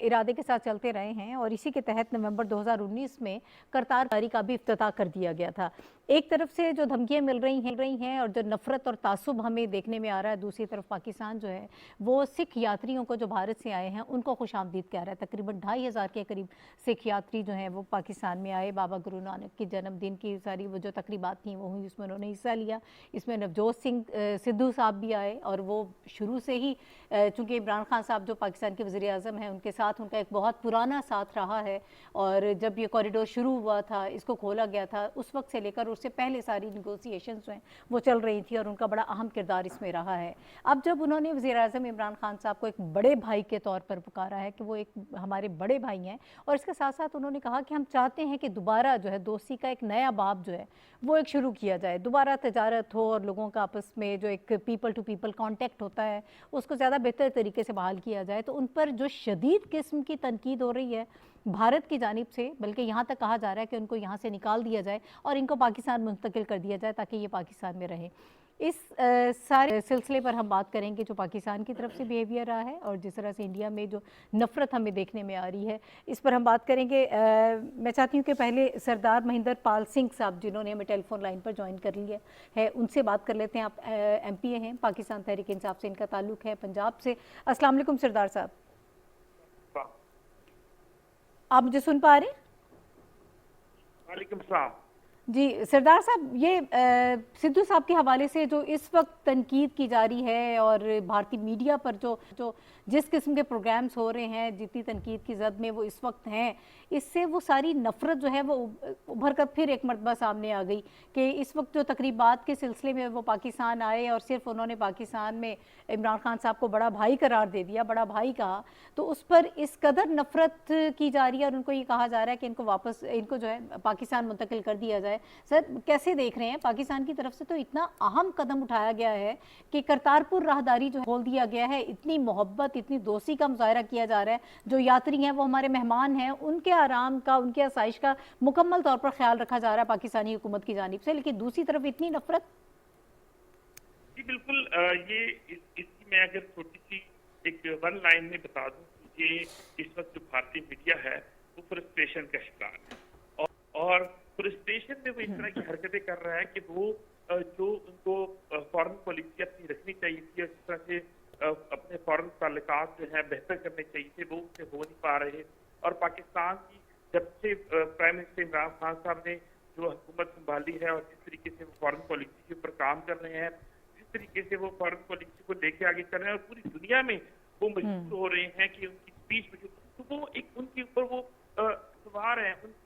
इरादे के साथ चलते रहे हैं और इसी के तहत नवंबर 2019 में करतारपुर का भी इफ्तिताह कर दिया गया था। एक तरफ से जो धमकियां मिल रही हैं और जो नफरत और तासुब हमें देखने में आ रहा है, दूसरी तरफ पाकिस्तान जो है वो सिख यात्रियों को जो भारत से आए हैं उनको खुशामदीद कह रहा है। तकरीबन 2500 के करीब सिख यात्री जो हैं वो पाकिस्तान में आए। बाबा गुरु नानक के जन्मदिन की सारी वो जो तकरीबात थी वो हुई, उसमें उन्होंने हिस्सा लिया। इसमें नवजोत सिंह सिद्धू साहब भी आए और वो शुरू से ही, चूँकि इमरान खान साहब जो पाकिस्तान के वज़ीर आज़म हैं उनके साथ उनका एक बहुत पुराना साथ रहा है, और जब ये कॉरिडोर शुरू हुआ था, इसको खोला गया था, उस वक्त से लेकर उससे पहले सारी निगोसिएशंस जो हैं वो चल रही थी और उनका बड़ा अहम किरदार इसमें रहा है। अब जब उन्होंने वज़ीर आज़म इमरान खान साहब को एक बड़े भाई के तौर पर पुकारा है कि वो एक हमारे बड़े भाई हैं, और इसके साथ साथ उन्होंने कहा कि हम चाहते हैं कि दोबारा जो है दोस्ती का एक नया बाब जो है वो एक शुरू किया जाए, दोबारा तजारत हो और लोगों का आपस में जो एक पीपल टू पीपल कॉन्टेक्ट होता है उसको ज़्यादा बेहतर तरीके से बहाल किया जाए। तो उन पर जो शदीद किस्म की तनकीद हो रही है भारत की जानिब से, बल्कि यहाँ तक कहा जा रहा है कि उनको यहाँ से निकाल दिया जाए और इनको पाकिस्तान मुंतकिल कर दिया जाए ताकि ये पाकिस्तान में रहे। इस सारे सिलसिले पर हम बात करेंगे जो पाकिस्तान की तरफ से बिहेवियर रहा है और जिस तरह से इंडिया में जो नफ़रत हमें देखने में आ रही है, इस पर हम बात करेंगे। मैं चाहती हूँ कि पहले सरदार महेंद्र पाल सिंह साहब जिन्होंने हमें टेलीफोन लाइन पर ज्वाइन कर लिया है उनसे बात कर लेते हैं। आप MPA हैं, पाकिस्तान तहरीक इंसाफ से इनका ताल्लुक़ है, पंजाब से। अस्सलाम वालेकुम सरदार साहब, आप मुझे सुन पा रहे हैं? वालेकुम सलाम जी सरदार साहब, ये सिद्धू साहब के हवाले से जो इस वक्त तनकीद की जा रही है और भारतीय मीडिया पर जो जिस किस्म के प्रोग्राम्स हो रहे हैं, जितनी तनकीद की जद में वो इस वक्त हैं, इससे वो सारी नफ़रत जो है वो उभर कर फिर एक मरतबा सामने आ गई कि इस वक्त जो तकरीबात के सिलसिले में वो पाकिस्तान आए और सिर्फ उन्होंने पाकिस्तान में इमरान खान साहब को बड़ा भाई करार दे दिया, बड़ा भाई कहा, तो उस पर इस कदर नफ़रत की जा रही है और उनको ये कहा जा रहा है कि इनको जो है पाकिस्तान मुंतकिल कर दिया जाए। सर, कैसे देख रहे हैं? पाकिस्तान की तरफ से तो इतना अहम कदम उठाया गया है कि करतारपुर राहदारी जो खोल दिया गया है, इतनी मोहब्बत, इतनी दोस्ती का मुजाहरा किया जा रहा है, जो यात्री हैं वो हमारे मेहमान हैं, उनके आराम का, उनकी आसाइश का मुकम्मल तौर पर ख्याल रखा जा रहा है पाकिस्तानी हुकूमत की जानिब से, लेकिन दूसरी तरफ इतनी नफरत। जी बिल्कुल, इसकी मैं अगर छोटी सी एक वन लाइन में बता दूं, ये इस वक्त जो भारतीय मीडिया है वो फ्रस्ट्रेशन का शिकार है और फ्रस्ट्रेशन में वो इस तरह की हरकतें कर रहा है कि वो जो उनको फॉरेन पॉलिसी अपनी रखनी चाहिए थी, इस तरह से अपने फॉरेन ताल्लुकात जो है बेहतर करने चाहिए थे, वो उससे हो नहीं पा रहे। और पाकिस्तान की जब से प्राइम मिनिस्टर इमरान खान साहब ने जो हुकूमत संभाली है और जिस तरीके से वो फॉरेन पॉलिसी के ऊपर काम कर रहे हैं, जिस तरीके से वो फॉरेन पॉलिसी को लेके आगे कर रहे हैं और पूरी दुनिया में वो मजबूर हो रहे हैं कि उनकी स्पीच में तो वो एक उनके ऊपर वो सवार है, उनकी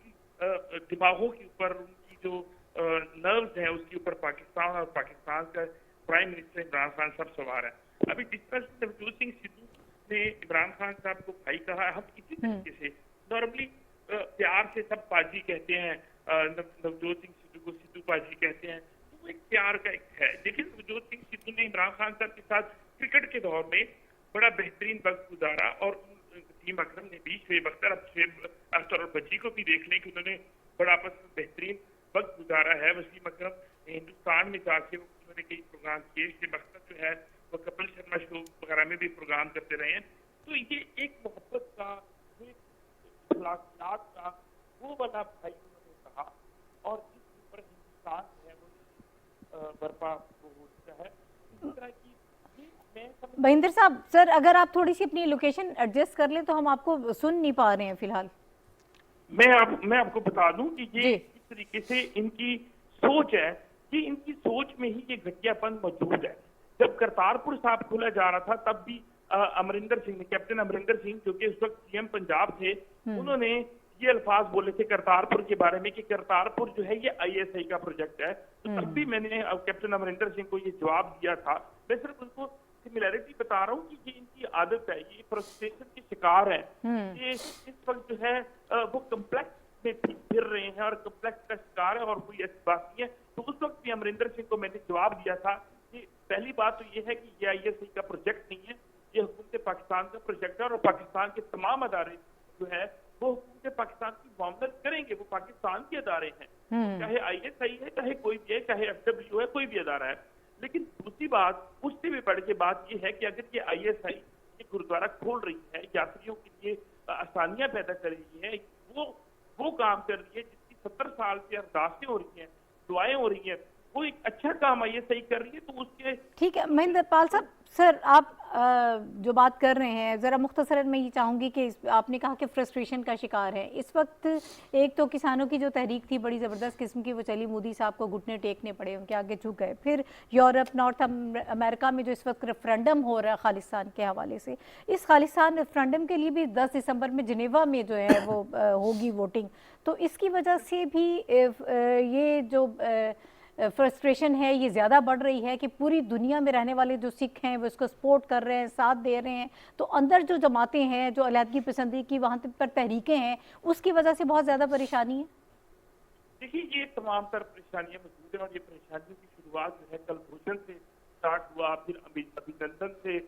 दिमागों के ऊपर, उनकी जो नर्व्स हैं उसके ऊपर पाकिस्तान और पाकिस्तान का प्राइम मिनिस्टर इमरान खान साहब सवार है। अभी जिस तरह से नवजोत सिंह सिद्धू ने इमरान खान साहब को भाई कहा, हम इसी तरीके से नॉर्मली प्यार से सब पाजी कहते हैं, नवजोत सिंह सिद्धू को सिद्धू पाजी कहते हैं, तो वो एक प्यार का एक है। लेकिन नवजोत सिंह सिद्धू ने इमरान खान साहब के साथ क्रिकेट के दौर में बड़ा बेहतरीन वक्त गुजारा और वसीम अकरम ने भी, शुएब अख्तर, अब शुएब अख्तर और बच्ची को भी देख लें कि उन्होंने बड़ा आपस में बेहतरीन वक्त गुजारा है। वसीम अकरम हिंदुस्तान में जाके उन्होंने कई प्रोग्राम किए, शुएब अख्तर जो है वो कपिल शर्मा शो वगैरह में भी प्रोग्राम करते रहे हैं। तो ये एक मोहब्बत का, अखलाकियात का वो वाला भाई उन्होंने कहा और जिस ऊपर हिंदुस्तान है वो बर्पा हो चुका है। इस तरह की महेंद्र साहब, सर अगर आप थोड़ी सी अपनी लोकेशन एडजस्ट कर लें तो हम आपको सुन नहीं पा रहे हैं फिलहाल। मैं आपको बता दूं कि ये इस तरीके से इनकी सोच है कि इनकी सोच में ही ये घटियापन मौजूद है। जब करतारपुर साहब खोला जा रहा था तब भी अमरिंदर सिंह ने, कैप्टन अमरिंदर सिंह जो कि उस वक्त CM पंजाब थे, उन्होंने ये अल्फाज बोले थे करतारपुर के बारे में कि करतारपुर जो है ये ISI का प्रोजेक्ट है। तो तब भी मैंने कैप्टन अमरिंदर सिंह को ये जवाब दिया था। मैं सिर्फ उनको सिमिलैरिटी बता रहा हूँ कि ये इनकी आदत है, ये फ्रस्ट्रेशन के शिकार है, ये इस वक्त जो है वो कम्प्लेक्स में फिर रहे हैं और कम्प्लेक्स का शिकार है और कोई ऐसी बात नहीं है। तो उस वक्त भी अमरिंदर सिंह को मैंने जवाब दिया था कि पहली बात तो ये है कि ये ISI का प्रोजेक्ट नहीं है, ये हुकूमत पाकिस्तान का प्रोजेक्ट है और पाकिस्तान के तमाम अदारे जो है वो हुकूमत पाकिस्तान की मामलत करेंगे, वो पाकिस्तान के अदारे हैं, चाहे ISI है, चाहे कोई भी है, चाहे FW है, कोई भी अदारा है। लेकिन दूसरी बात, उससे भी बढ़ के बात ये है कि अगर ये ISI ये गुरुद्वारा खोल रही है, यात्रियों के लिए आसानियां पैदा कर रही है, वो काम कर रही है जिसकी 70 साल से अरदासें हो रही हैं, दुआएं हो रही हैं, वो एक अच्छा काम है, ये सही कर रही है, तो उसके ठीक है महेंद्र पाल साहब, सर आप जो बात कर रहे हैं ज़रा मुख्तसरन मैं ये चाहूँगी कि आपने कहा कि फ्रस्ट्रेशन का शिकार है इस वक्त। एक तो किसानों की जो तहरीक थी बड़ी ज़बरदस्त किस्म की वो चली, मोदी साहब को घुटने टेकने पड़े, उनके आगे झुक गए। फिर यूरोप, नॉर्थ अमेरिका में जो इस वक्त रेफरेंडम हो रहा है खालिस्तान के हवाले से, इस खालिस्तान रेफरेंडम के लिए भी 10 दिसंबर में जिनेवा में जो है वो होगी वोटिंग, तो इसकी वजह से भी ये जो फ्रस्ट्रेशन है ये ज़्यादा बढ़ रही है कि पूरी दुनिया में रहने वाले जो सिख हैं वो इसको सपोर्ट कर रहे हैं, साथ दे रहे हैं, तो अंदर जो जमातें हैं जो अलहदगी पसंदी की वहाँ पर तहरीकें हैं उसकी वजह से बहुत ज़्यादा परेशानी है। देखिए, ये तमाम तर परेशानियां मौजूद हैं और ये परेशानियों की शुरुआत जो है कलभूषण से स्टार्ट हुआ, फिर अभिनंदन से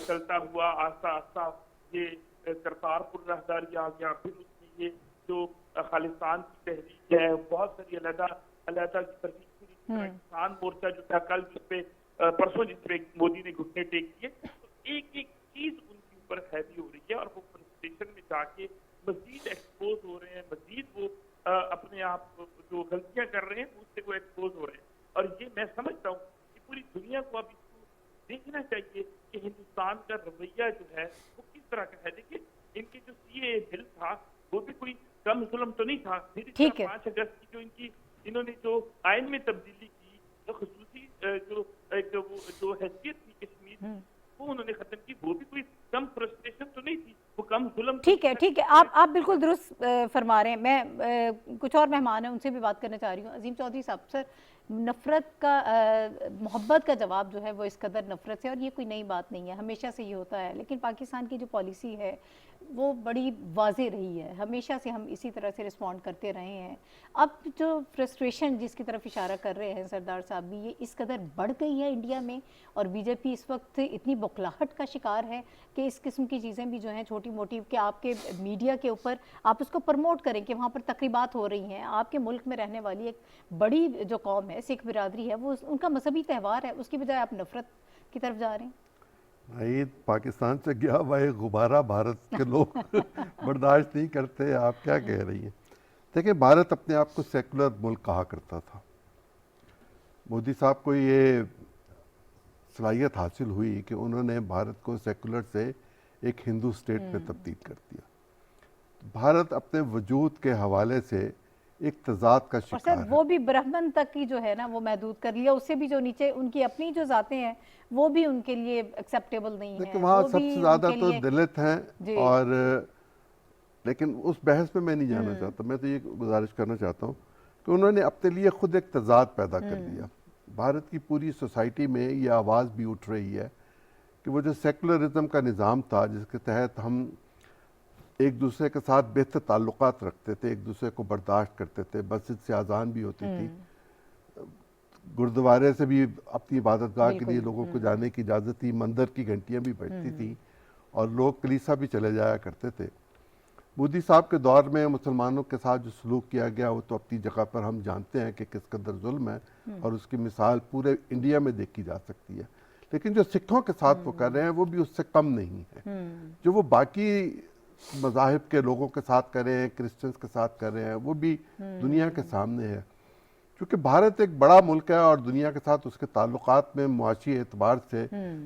चलता हुआ आस्ता आस्ता ये करतारपुर राहदारी आ गया, फिर उसमें ये जो खालिस्तान की तहरीक है, बहुत सारी अलहदा की तरफ किसान मोर्चा जो था कल, जिसपे परसों जिसपे मोदी ने घुटने टेक दिए, तो एक एक चीज उनके ऊपर हैवी हो रही है और वो फ्रस्ट्रेशन में जाके मजीद एक्सपोज हो रहे हैं, मजीद वो अपने आप जो गलतियां कर रहे हैं उससे वो एक्सपोज हो रहे हैं। और ये मैं समझता हूँ कि पूरी दुनिया को अब इसको देखना चाहिए कि हिंदुस्तान का रवैया जो है वो किस तरह का है। देखिए, इनके जो सीए बिल था वो भी कोई कम जुल्म तो नहीं था, फिर 5 अगस्त की जो इन्होंने जो आइन में तब्दीली की, जो खसूसी जो हैसियत थी कश्मीर की, वो उन्होंने खत्म की, वो भी कोई कम फ्रस्ट्रेशन तो नहीं थी, वो कम जुल्म। ठीक है, आप बिल्कुल दुरुस्त फरमा रहे हैं। मैं कुछ और मेहमान हैं उनसे भी बात करना चाह रही हूँ। अजीम चौधरी साहब, सर नफ़रत का मोहब्बत का जवाब जो है वो इस कदर नफ़रत से, और ये कोई नई बात नहीं है, हमेशा से ये होता है, लेकिन पाकिस्तान की जो पॉलिसी है वो बड़ी वाज़े रही है, हमेशा से हम इसी तरह से रिस्पॉन्ड करते रहे हैं। अब जो फ्रस्ट्रेशन जिसकी तरफ इशारा कर रहे हैं सरदार साहब भी, ये इस कदर बढ़ गई है इंडिया में, और बीजेपी इस वक्त इतनी बौखलाहट का शिकार है कि इस किस्म की चीज़ें भी जो हैं छोटी मोटी, कि आपके मीडिया के ऊपर आप उसको प्रमोट करें कि वहाँ पर तकरीबात हो रही हैं, आपके मुल्क में रहने वाली एक बड़ी जो कौम है, सिख बिरादरी है, वो उनका मजहबी त्यौहार है, उसकी बजाय आप नफ़रत की तरफ जा रहे हैं। भाई, पाकिस्तान से गया हुआ एक गुब्बारा भारत के लोग बर्दाश्त नहीं करते। आप क्या कह रही हैं? देखिए, भारत अपने आप को सेकुलर मुल्क कहा करता था। मोदी साहब को ये सलाहियत हासिल हुई कि उन्होंने भारत को सेकुलर से एक हिंदू स्टेट में तब्दील कर दिया। भारत अपने वजूद के हवाले से एक तजाद का शिकार सर, वो भी ब्राह्मण तक की जो है ना वो महदूद कर लिया, उससे भी जो नीचे उनकी अपनी जो जातें हैं वो भी उनके लिए एक्सेप्टेबल नहीं है। वहाँ सबसे ज़्यादा तो दलित हैं, और लेकिन उस बहस में मैं नहीं जाना चाहता। मैं तो ये गुजारिश करना चाहता हूँ कि उन्होंने अपने लिए खुद एक तजाद पैदा कर दिया। भारत की पूरी सोसाइटी में ये आवाज़ भी उठ रही है कि वो जो सेकुलरिज्म का निज़ाम था, जिसके तहत हम एक दूसरे के साथ बेहतर ताल्लुकात रखते थे, एक दूसरे को बर्दाश्त करते थे, मस्जिद से अजान भी होती थी, गुरुद्वारे से भी अपनी इबादतगाह के लिए लोगों को जाने की इजाज़त थी, मंदिर की घंटियां भी बजती थी और लोग कलीसा भी चले जाया करते थे। मोदी साहब के दौर में मुसलमानों के साथ जो सलूक किया गया वो तो अपनी जगह पर हम जानते हैं कि किस कदर जुल्म है, और उसकी मिसाल पूरे इंडिया में देखी जा सकती है। लेकिन जो सिखों के साथ वो कर रहे हैं वो भी उससे कम नहीं है। जो वो बाकी मज़ाहिब के लोगों के साथ कर रहे हैं, क्रिश्चियंस के साथ कर रहे हैं, वो भी दुनिया के सामने है। क्योंकि भारत एक बड़ा मुल्क है और दुनिया के साथ उसके ताल्लुकात में मुआशी एतबार से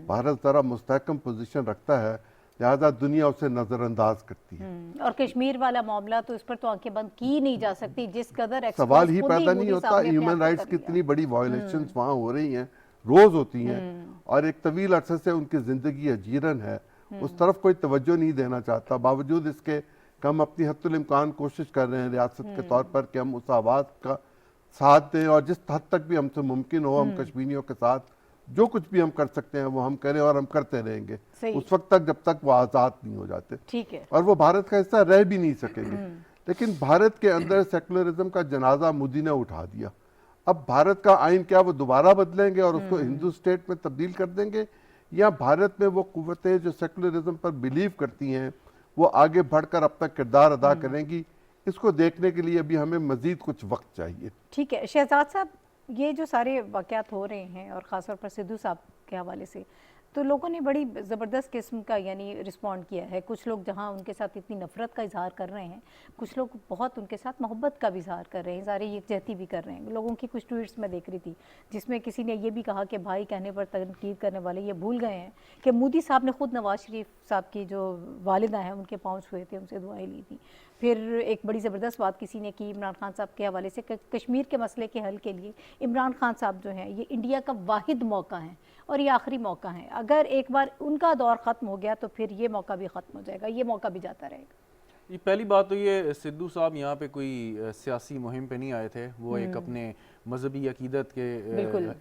भारत ज़रा मुस्तहकम पोजीशन रखता है, लिहाजा दुनिया उसे नज़रअंदाज करती है। और कश्मीर वाला मामला तो इस पर तो आंखें बंद की नहीं जा सकती, जिस कदर सवाल ही पैदा नहीं होता। ह्यूमन राइट्स की इतनी बड़ी वायलेशंस वहाँ हो रही हैं, रोज़ होती हैं, और एक तवील अरसे से उनकी ज़िंदगी अजीरन है, उस तरफ कोई तवज्जो नहीं देना चाहता। बावजूद इसके कि हम अपनी हद्दुल इम्कान कोशिश कर रहे हैं रियासत के तौर पर कि हम उस आवाज़ का साथ दें, और जिस हद तक भी हमसे मुमकिन हो हम कश्मीरियों के साथ जो कुछ भी हम कर सकते हैं वो हम करें, और हम करते रहेंगे उस वक्त तक जब तक वो आज़ाद नहीं हो जाते। ठीक है। और वो भारत का हिस्सा रह भी नहीं सकेंगे। लेकिन भारत के अंदर सेकुलरिज्म का जनाजा मोदी ने उठा दिया। अब भारत का आइन क्या वो दोबारा बदलेंगे और उसको हिंदू स्टेट में तब्दील कर देंगे, या भारत में वो कुव्वतें जो सेकुलरिज्म पर बिलीव करती हैं वो आगे बढ़कर अपना किरदार अदा करेंगी? इसको देखने के लिए अभी हमें मजीद कुछ वक्त चाहिए। ठीक है शहजाद साहब, ये जो सारे वाक़यात हो रहे हैं और ख़ासतौर पर सिद्धू साहब के हवाले से, तो लोगों ने बड़ी ज़बरदस्त किस्म का यानी रिस्पॉन्ड किया है। कुछ लोग जहाँ उनके साथ इतनी नफ़रत का इजहार कर रहे हैं, कुछ लोग बहुत उनके साथ मोहब्बत का भी इजहार कर रहे हैं, सारे यकजहती भी कर रहे हैं। लोगों की कुछ ट्वीट्स मैं देख रही थी जिसमें किसी ने ये भी कहा कि भाई कहने पर तनकीद करने वाले ये भूल गए हैं कि मोदी साहब ने खुद नवाज शरीफ साहब की जो वालिदा हैं उनके पाँव छुए थे, उनसे दुआएं ली थी। फिर एक बड़ी ज़बरदस्त बात किसी ने की इमरान खान साहब के हवाले से कश्मीर के मसले के हल के लिए इमरान खान साहब जो हैं ये इंडिया का वाहिद मौका है और ये आखिरी मौका है। अगर एक बार उनका दौर ख़त्म हो गया तो फिर ये मौका भी ख़त्म हो जाएगा, ये मौका भी जाता रहेगा। ये पहली बात तो ये सिद्धू साहब यहाँ पे कोई सियासी मुहिम पे नहीं आए थे, वो एक अपने मजहबी अकीदत के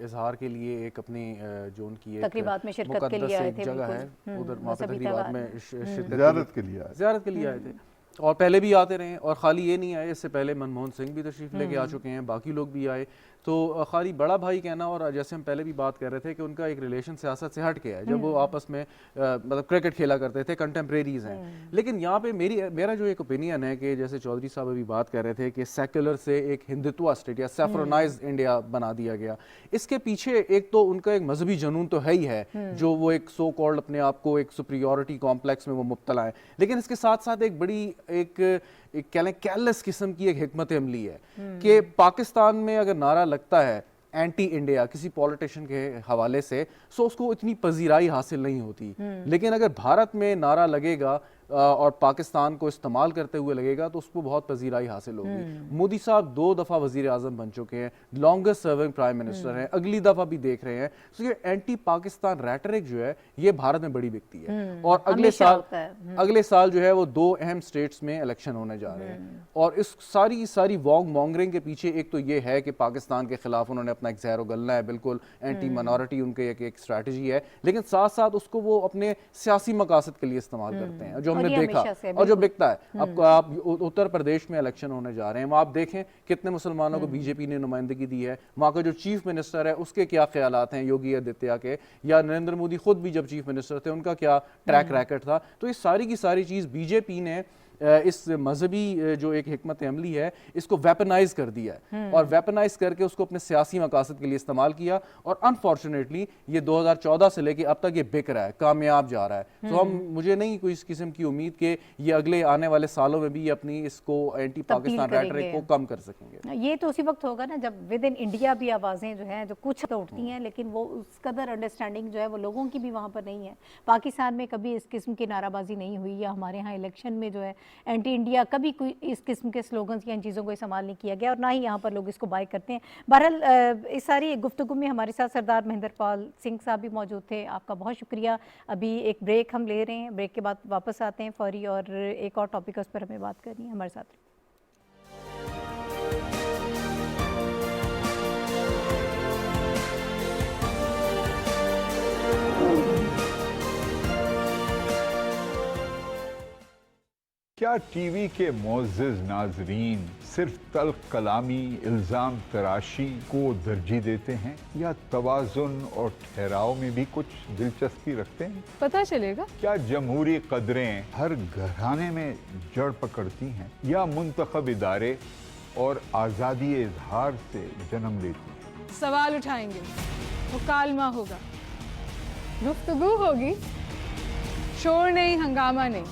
इजहार के लिए एक अपनी जो उनकी एक तकरीबात में शिरकत के लिए आए थे, जगह है उधर वहाँ पे तकरीबात में ज़ियारत के लिए आए थे और पहले भी आते रहे। और ख़ाली ये नहीं आए, इससे पहले मनमोहन सिंह भी तशरीफ़ लेके आ चुके हैं, बाकी लोग भी आए। तो खाली बड़ा भाई कहना, और जैसे हम पहले भी बात कर रहे थे कि उनका एक रिलेशन सियासत से हट के है, जब वो आपस में मतलब क्रिकेट खेला करते थे, कंटेम्प्रेरीज हैं। लेकिन यहाँ पे मेरा जो एक ओपिनियन है कि जैसे चौधरी साहब अभी बात कर रहे थे कि सेक्युलर से एक हिंदुत्व स्टेट या सेफ्रोनाइज इंडिया बना दिया गया, इसके पीछे एक तो उनका एक मजहबी जुनून तो है ही है, जो वो एक सो कॉल्ड अपने आप को एक सुपीरियॉरिटी कॉम्प्लेक्स में वो मुब्तला है। लेकिन इसके साथ साथ एक बड़ी एक कह लें कैलस किस्म की एक हिकमत अमली है कि पाकिस्तान में अगर नारा लगता है एंटी इंडिया किसी पॉलिटिशियन के हवाले से, सो उसको इतनी पजीराई हासिल नहीं होती। लेकिन अगर भारत में नारा लगेगा और पाकिस्तान को इस्तेमाल करते हुए लगेगा तो उसको बहुत पजीराई हासिल होगी। मोदी साहब 2 दफ़ा वजीर आज़म बन चुके हैं, लॉन्गेस्ट सर्विंग प्राइम मिनिस्टर हैं, अगली दफ़ा भी देख रहे हैं। तो ये एंटी पाकिस्तान रेटरिक जो है ये भारत में बड़ी बिकती है। और अगले साल जो है वो 2 अहम स्टेट्स में इलेक्शन होने जा रहे हैं और इस सारी वॉन्ग मॉन्गरिंग के पीछे एक तो ये है कि पाकिस्तान के खिलाफ उन्होंने अपना एक जहर उगलना है, बिल्कुल एंटी माइनॉरिटी उनके एक स्ट्रैटेजी है, लेकिन साथ साथ उसको वो अपने सियासी मकासद के लिए इस्तेमाल करते हैं, जो हमने देखा और जो बिकता है। आपको आप उत्तर प्रदेश में इलेक्शन होने जा रहे हैं, वहाँ आप देखें कितने मुसलमानों को बीजेपी ने नुमाइंदगी दी है, वहाँ का जो चीफ मिनिस्टर है उसके क्या ख्यालात हैं योगी आदित्य के, या नरेंद्र मोदी खुद भी जब चीफ मिनिस्टर थे उनका क्या ट्रैक रैकेट था। तो ये सारी की सारी चीज़ बीजेपी ने इस मजहबी जो एक हिकमत अमली है इसको वेपनाइज कर दिया है और वेपनाइज करके उसको अपने सियासी मकासद के लिए इस्तेमाल किया और अनफॉर्चुनेटली ये 2014 से लेके अब तक ये बिक रहा है, कामयाब जा रहा है। तो मुझे नहीं कोई इस किस्म की उम्मीद कि ये अगले आने वाले सालों में भी अपनी इसको एंटी पाकिस्तान रेटरिक को कम कर सकेंगे। ये तो उसी वक्त होगा ना जब विद इन इंडिया भी आवाज़ें जो हैं जो कुछ तो उठती हैं, लेकिन वो उस कदर अंडरस्टैंडिंग जो है वो लोगों की भी वहाँ पर नहीं है। पाकिस्तान में कभी इस किस्म की नाराबाजी नहीं हुई, या हमारे यहाँ इलेक्शन में जो है एंटी इंडिया कभी कोई इस किस्म के स्लोगन्स या इन चीज़ों को इस्तेमाल नहीं किया गया और ना ही यहाँ पर लोग इसको बाय करते हैं। बहरहाल इस सारी गुफ्तगू में हमारे साथ सरदार महेंद्रपाल सिंह साहब भी मौजूद थे, आपका बहुत शुक्रिया। अभी एक ब्रेक हम ले रहे हैं, ब्रेक के बाद वापस आते हैं फौरी और एक और टॉपिक उस पर हमें बात करनी है। हमारे साथ क्या टीवी के मोअज़्ज़िज़ नाज़रीन सिर्फ तल्ख़ कलामी, इल्ज़ाम तराशी को तरजीह देते हैं या तवाज़ुन और ठहराव में भी कुछ दिलचस्पी रखते हैं? पता चलेगा। क्या जमहूरी कदरें हर घराने में जड़ पकड़ती हैं या मुंतखब इदारे और आज़ादी इज़हार से जन्म लेती हैं? सवाल उठाएंगे, मुकालमा होगा, गुफ्तगू होगी, शोर नहीं, हंगामा नहीं,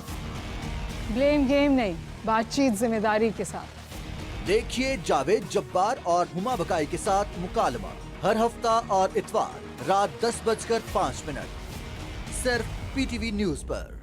ब्लेम गेम नहीं, बातचीत जिम्मेदारी के साथ। देखिए जावेद जब्बार और हुमा बकाई के साथ मुकालमा हर हफ्ता और इतवार रात 10:05 सिर्फ PTV न्यूज पर।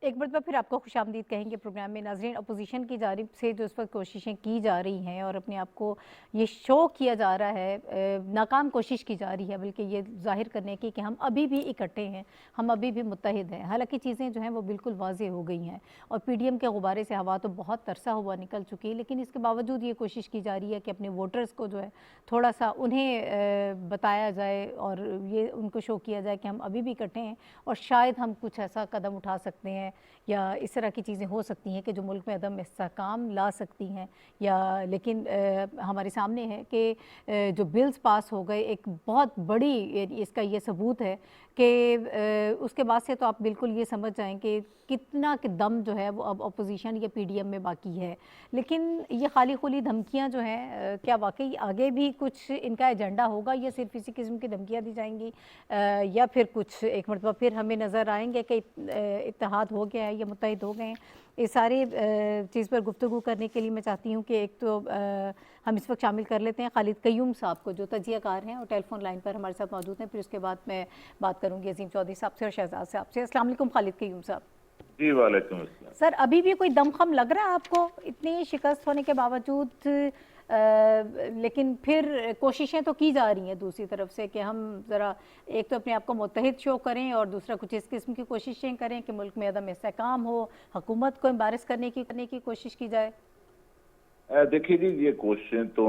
एक बार फिर आपको खुशामदीद कहेंगे प्रोग्राम में। नाज़रीन, अपोजिशन की जानिब से जो इस वक्त कोशिशें की जा रही हैं और अपने आप को ये शो किया जा रहा है, नाकाम कोशिश की जा रही है बल्कि ये जाहिर करने की कि हम अभी भी इकट्ठे हैं, हम अभी भी मुत्तहिद हैं। हालांकि चीज़ें जो हैं वो बिल्कुल वाज़ेह हो गई हैं और PDM के गुब्बारे से हवा तो बहुत तरसा हुआ निकल चुकी है, लेकिन इसके बावजूद ये कोशिश की जा रही है कि अपने वोटर्स को जो है थोड़ा सा उन्हें बताया जाए और ये उनको शो किया जाए कि हम अभी भी इकट्ठे हैं और शायद हम कुछ ऐसा कदम उठा सकते हैं या इस तरह की चीज़ें हो सकती हैं कि जो मुल्क में अदम इस्तेहकाम ला सकती हैं। या लेकिन हमारे सामने है कि जो बिल्स पास हो गए एक बहुत बड़ी इसका ये सबूत है कि उसके बाद से तो आप बिल्कुल ये समझ जाएं कि कितना कि दम जो है वो अब अपोजिशन या पीडीएम में बाकी है। लेकिन ये खाली खुली धमकियां जो हैं, क्या वाकई आगे भी कुछ इनका एजेंडा होगा या सिर्फ इसी किस्म की धमकियां दी जाएंगी, या फिर कुछ एक मरतबा फिर हमें नज़र आएंगे कि इत्तेहाद हो गया है या मुत्तहिद हो गए हैं? इस सारी चीज़ पर गुफ्तगू करने के लिए मैं चाहती हूँ कि एक तो हम इस वक्त शामिल कर लेते हैं खालिद कयूम साहब को, जो तजियाकार हैं और टेलीफोन लाइन पर हमारे साथ मौजूद हैं। फिर उसके बाद मैं बात करूँगी अजीम चौधरी साहब से और शहजाद साहब से। अस्सलाम वालेकुम खालिद कयूम साहब। जी वालेकुम अस्सलाम। सर, अभी भी कोई दमखम लग रहा है आपको इतनी शिकस्त होने के बावजूद? लेकिन फिर कोशिशें तो की जा रही हैं दूसरी तरफ से कि हम ज़रा एक तो अपने आप को मुत्तहिद शो करें और दूसरा कुछ इस किस्म की कोशिशें करें कि मुल्क में अदम इस्तेहकाम हो, हुकूमत को एम्बारस करने की कोशिश की जाए। देखिए जी, ये कोशिशें तो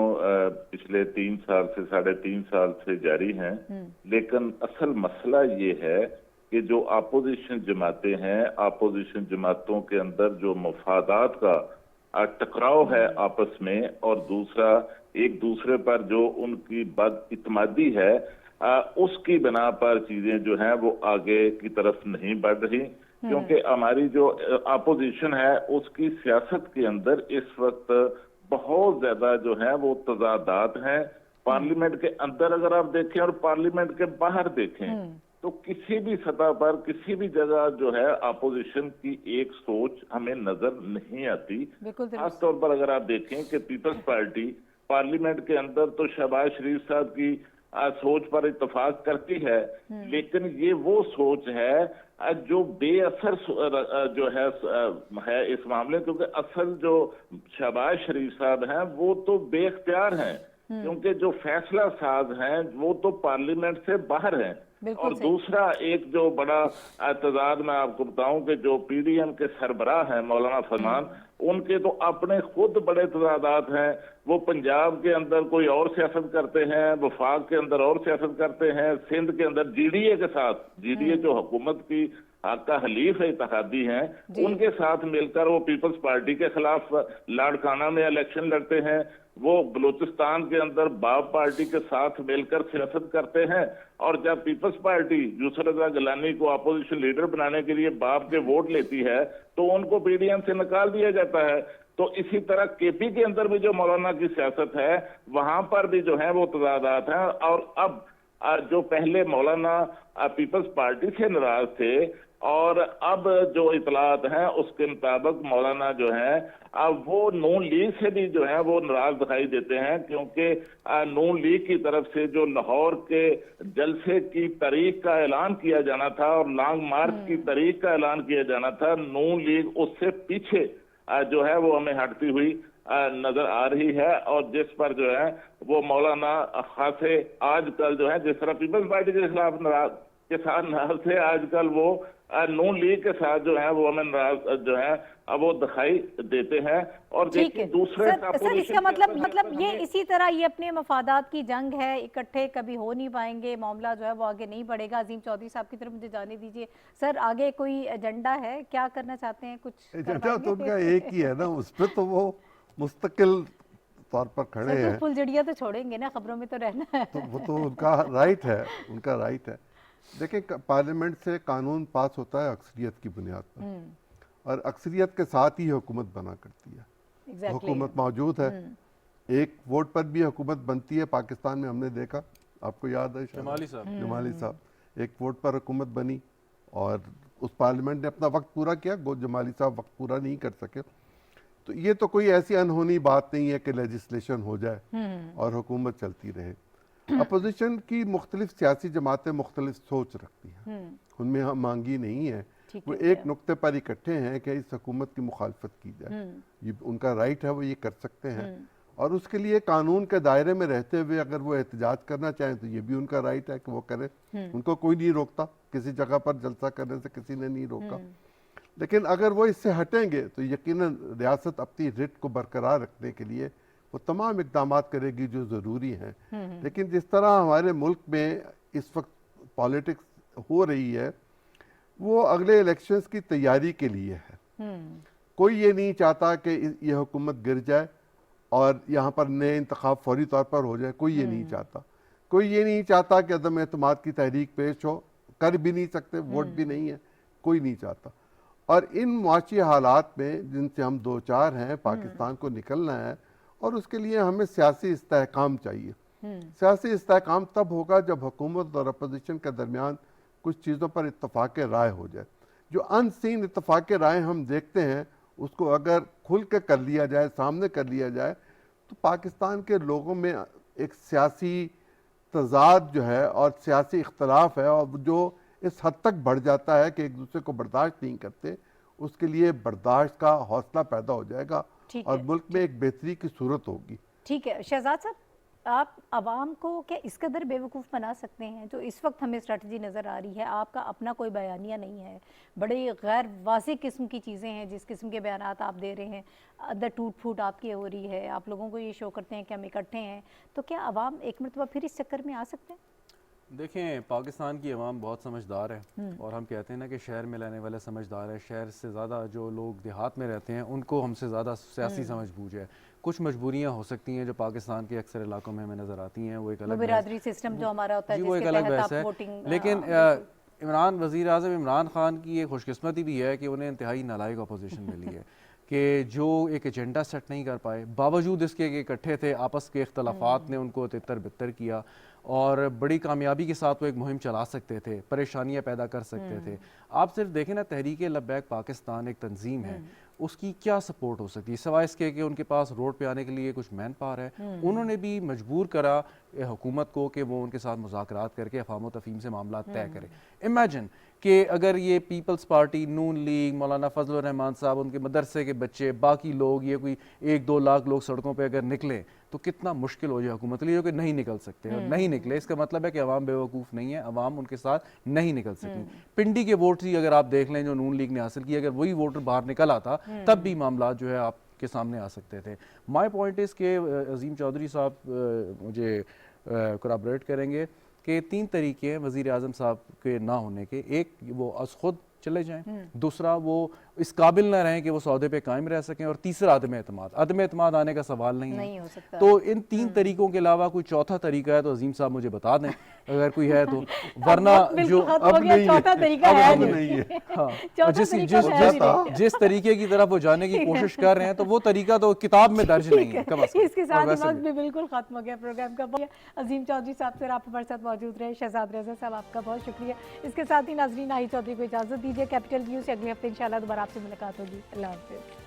पिछले 3 साल से 3.5 साल से जारी हैं, लेकिन असल मसला ये है कि जो अपोजिशन जमातें हैं, अपोजिशन जमातों के अंदर जो मफादात का टकराव है आपस में, और दूसरा एक दूसरे पर जो उनकी बदइत्मादी है, उसकी बिना पर चीजें जो हैं वो आगे की तरफ नहीं बढ़ रही। क्योंकि हमारी जो अपोजिशन है उसकी सियासत के अंदर इस वक्त बहुत ज्यादा जो है वो तजादात हैं। पार्लियामेंट के अंदर अगर आप देखें और पार्लियामेंट के बाहर देखें तो किसी भी सतह पर किसी भी जगह जो है अपोजिशन की एक सोच हमें नजर नहीं आती। खास तौर पर अगर आप देखें कि पीपल्स पार्टी पार्लियामेंट के अंदर तो शहबाज शरीफ साहब की सोच पर इत्तेफाक करती है, लेकिन ये वो सोच है जो बेअसर जो है इस मामले, क्योंकि असल जो शहबाज शरीफ साहब हैं वो तो बेख्तियार हैं, क्योंकि जो फैसला साज हैं वो तो पार्लियामेंट से बाहर हैं। और दूसरा एक जो बड़ा तजाद मैं आपको बताऊं कि जो पीडीएम के सरबराह हैं मौलाना फरमान, उनके तो अपने खुद बड़े तजादात हैं। वो पंजाब के अंदर कोई और सियासत करते हैं, वफाक के अंदर और सियासत करते हैं, सिंध के अंदर जीडीए के साथ, जीडीए जो हुकूमत की का हलीफ इत्तेहादी हैं, उनके साथ मिलकर वो पीपल्स पार्टी के खिलाफ लाड़काना में इलेक्शन लड़ते हैं। वो बलूचिस्तान के अंदर बाप पार्टी के साथ मिलकर सियासत करते हैं, और जब पीपल्स पार्टी यूसुफ रजा गिलानी को अपोजिशन लीडर बनाने के लिए बाप के वोट लेती है तो उनको पीडीएम से निकाल दिया जाता है। तो इसी तरह केपी के अंदर भी जो मौलाना की सियासत है वहां पर भी जो है वो तजादात हैं। और अब जो पहले मौलाना पीपल्स पार्टी से नाराज थे, और अब जो इतलात हैं उसके मुताबिक मौलाना जो है अब वो नून लीग से भी जो है वो नाराज दिखाई देते हैं, क्योंकि नून लीग की तरफ से जो लाहौर के जलसे की तारीख का ऐलान किया जाना था और लॉन्ग मार्च की तारीख का ऐलान किया जाना था, नून लीग उससे पीछे जो है वो हमें हटती हुई नजर आ रही है। और जिस पर जो है वो मौलाना खासे आजकल जो है जिस तरह पीपल्स पार्टी के खिलाफ नाराज थे, आजकल वो नून लीग के साथ जो है वो हमें नाराज जो है अब वो दिखाई देते हैं। और देखिए दूसरे सर इसका मतलब ये इसी तरह ये अपने मफादात की जंग है, इकट्ठे कभी हो नहीं पाएंगे, मामला जो है वो आगे नहीं बढ़ेगा। अजीम चौधरी साहब की तरफ मुझे जाने दीजिए। सर, आगे कोई एजेंडा है, क्या करना चाहते हैं? कुछ एजेंडा तो उनका एक ही है ना, उस पर तो वो मुस्तकिल तौर पर खड़े हैं। फुलझड़ियां तो छोड़ेंगे ना, खबरों में तो रहना है। तो वो तो उनका राइट है, उनका राइट है। देखिए, पार्लियामेंट से कानून पास होता है अक्सरियत की बुनियाद पर, और अक्सरियत के साथ ही हुकूमत बना करती है। हुकूमत मौजूद है, एक वोट पर भी हुकूमत बनती है। पाकिस्तान में हमने देखा, आपको याद है जमाली साहब एक वोट पर हुकूमत बनी, और उस पार्लियामेंट ने अपना वक्त पूरा किया, जमाली साहब वक्त पूरा नहीं कर सके। तो ये तो कोई ऐसी अनहोनी बात नहीं है कि लेजिस्लेशन हो जाए और हुकूमत चलती रहे। अपोजिशन की मुख्तलिफ सियासी जमातें मुख्तलिफ सोच रखती हैं, उनमें हम मांगी नहीं है। वो एक नुक्ते पर इकट्ठे हैं कि इस हुकूमत की मुखालफत की जाए, ये उनका राइट है, वो ये कर सकते हैं। और उसके लिए कानून के दायरे में रहते हुए अगर वो एहतजाज करना चाहें तो ये भी उनका राइट है कि वो करें, उनको कोई नहीं रोकता। किसी जगह पर जलसा करने से किसी ने नहीं रोका। लेकिन अगर वो इससे हटेंगे तो यकीनन रियासत अपनी रिट को बरकरार रखने के लिए वो तमाम इक़दाम करेगी जो ज़रूरी हैं। लेकिन जिस तरह हमारे मुल्क में इस वक्त पॉलिटिक्स हो रही है वो अगले इलेक्शंस की तैयारी के लिए है। कोई ये नहीं चाहता कि ये हुकूमत गिर जाए और यहाँ पर नए इंतखाब फौरी तौर पर हो जाए, कोई ये नहीं चाहता। कोई ये नहीं चाहता कि अदम एतमाद की तहरीक पेश हो, कर भी नहीं सकते, वोट भी नहीं है, कोई नहीं चाहता। और इन मुआशी हालात में जिनसे हम दो चार हैं, पाकिस्तान को निकलना है और उसके लिए हमें सियासी इस्तेहकाम चाहिए। सियासी इस्तेहकाम तब होगा जब हुकूमत और अपोजिशन के दरमियान कुछ चीज़ों पर इत्तफाक राय हो जाए। जो अनसीन इत्तफाक राय हम देखते हैं उसको अगर खुल के कर लिया जाए, सामने कर लिया जाए, तो पाकिस्तान के लोगों में एक सियासी तजाद जो है और सियासी इख्तलाफ है और जो इस हद तक बढ़ जाता है कि एक दूसरे को बर्दाश्त नहीं करते, उसके लिए बर्दाश्त का हौसला पैदा हो जाएगा और मुल्क में एक बेहतरी की सूरत होगी। ठीक है शहजाद साहब, आप आवाम को क्या इस कदर बेवकूफ़ बना सकते हैं जो इस वक्त हमें स्ट्रेटजी नज़र आ रही है? आपका अपना कोई बयानिया नहीं है, बड़ी गैर वाज़ेह किस्म की चीज़ें हैं जिस किस्म के बयानात आप दे रहे हैं, अंदर टूट फूट आपकी हो रही है, आप लोगों को ये शो करते हैं कि हम इकट्ठे हैं, तो क्या आवाम एक मरतबा फिर इस चक्कर में आ सकते हैं? देखें, पाकिस्तान की आवाम बहुत समझदार है और हम कहते हैं ना कि शहर में रहने वाले समझदार है। शहर से ज़्यादा जो लोग देहात में रहते हैं उनको हमसे ज़्यादा सियासी समझ बूझ है। कुछ मजबूरियाँ हो सकती हैं जो पाकिस्तान के अक्सर इलाकों में हमें नज़र आती हैं, वो एक अलग बिरादरी सिस्टम जो हमारा होता है, वो एक अलग बहस है। लेकिन वज़ीर आज़म इमरान खान की ये खुशकिस्मती भी है कि उन्हें इंतहाई नालायक अपोजिशन मिली है कि जो एक एजेंडा सेट नहीं कर पाए, बावजूद इसके कि इकट्ठे थे, आपस के इख्तलाफात ने उनको तितर बितर किया और बड़ी कामयाबी के साथ वो एक मुहिम चला सकते थे, परेशानियां पैदा कर सकते थे। आप सिर्फ देखें ना, तहरीक लब्बैक पाकिस्तान एक तंजीम है, उसकी क्या सपोर्ट हो सकती है सिवाय इसके कि उनके पास रोड पे आने के लिए कुछ मैन पावर है। उन्होंने भी मजबूर करा हुकूमत को कि वो उनके साथ मुज़ाकरात करके अफ़ाम तफ़हीम से मामला तय करे। इमेजिन कि अगर ये पीपल्स पार्टी, नून लीग, मौलाना फजल रहमान साहब, उनके मदरसे के बच्चे, बाकी लोग, ये कोई 1-2 लाख लोग सड़कों पे अगर निकले तो कितना मुश्किल हो जाए हुकूमत के लिए, कि नहीं निकल सकते और नहीं निकले। इसका मतलब है कि अवाम बेवकूफ़ नहीं है, अवाम उनके साथ नहीं निकल सकी। पिंडी के वोट ही अगर आप देख लें जो नून लीग ने हासिल किया, अगर वही वोटर बाहर निकल आता तब भी मामला जो है आपके सामने आ सकते थे। माई पॉइंट इज़ के अजीम चौधरी साहब मुझे कोराबरेट करेंगे कि 3 तरीके हैं वज़ीर आज़म साहब के ना होने के। एक, वो अस खुद चले जाएं, दूसरा वो इस काबिल ना रहें कि वो सौदे पे कायम रह सकें, और तीसरा अदम एतमाद। अदम एतमाद आने का सवाल नहीं हो सकता। तो इन 3 तरीकों के अलावा कोई चौथा तरीका है तो अजीम साहब मुझे बता दें अगर कोई है तो, वरना जो अब नहीं चौथा तरीका है, हाँ, जिस तरीके की तरफ वो जाने की कोशिश कर रहे हैं तो वो तरीका तो किताब में दर्ज नहीं है। इसके साथ वक्त भी बिल्कुल खत्म हो गया प्रोग्राम का। अजीम चौधरी साहब से आप हमारे साथ मौजूद रहे, शहजाद रज़ा साहब आपका बहुत शुक्रिया। इसके साथ ही नाज़रीन, नाहिद चौधरी को इजाज़त दीजिए। कैपिटल न्यूज़ से अगले हफ्ते इंशाल्लाह दोबारा आपसे मुलाकात होगी। अल्लाह हाफ़िज़।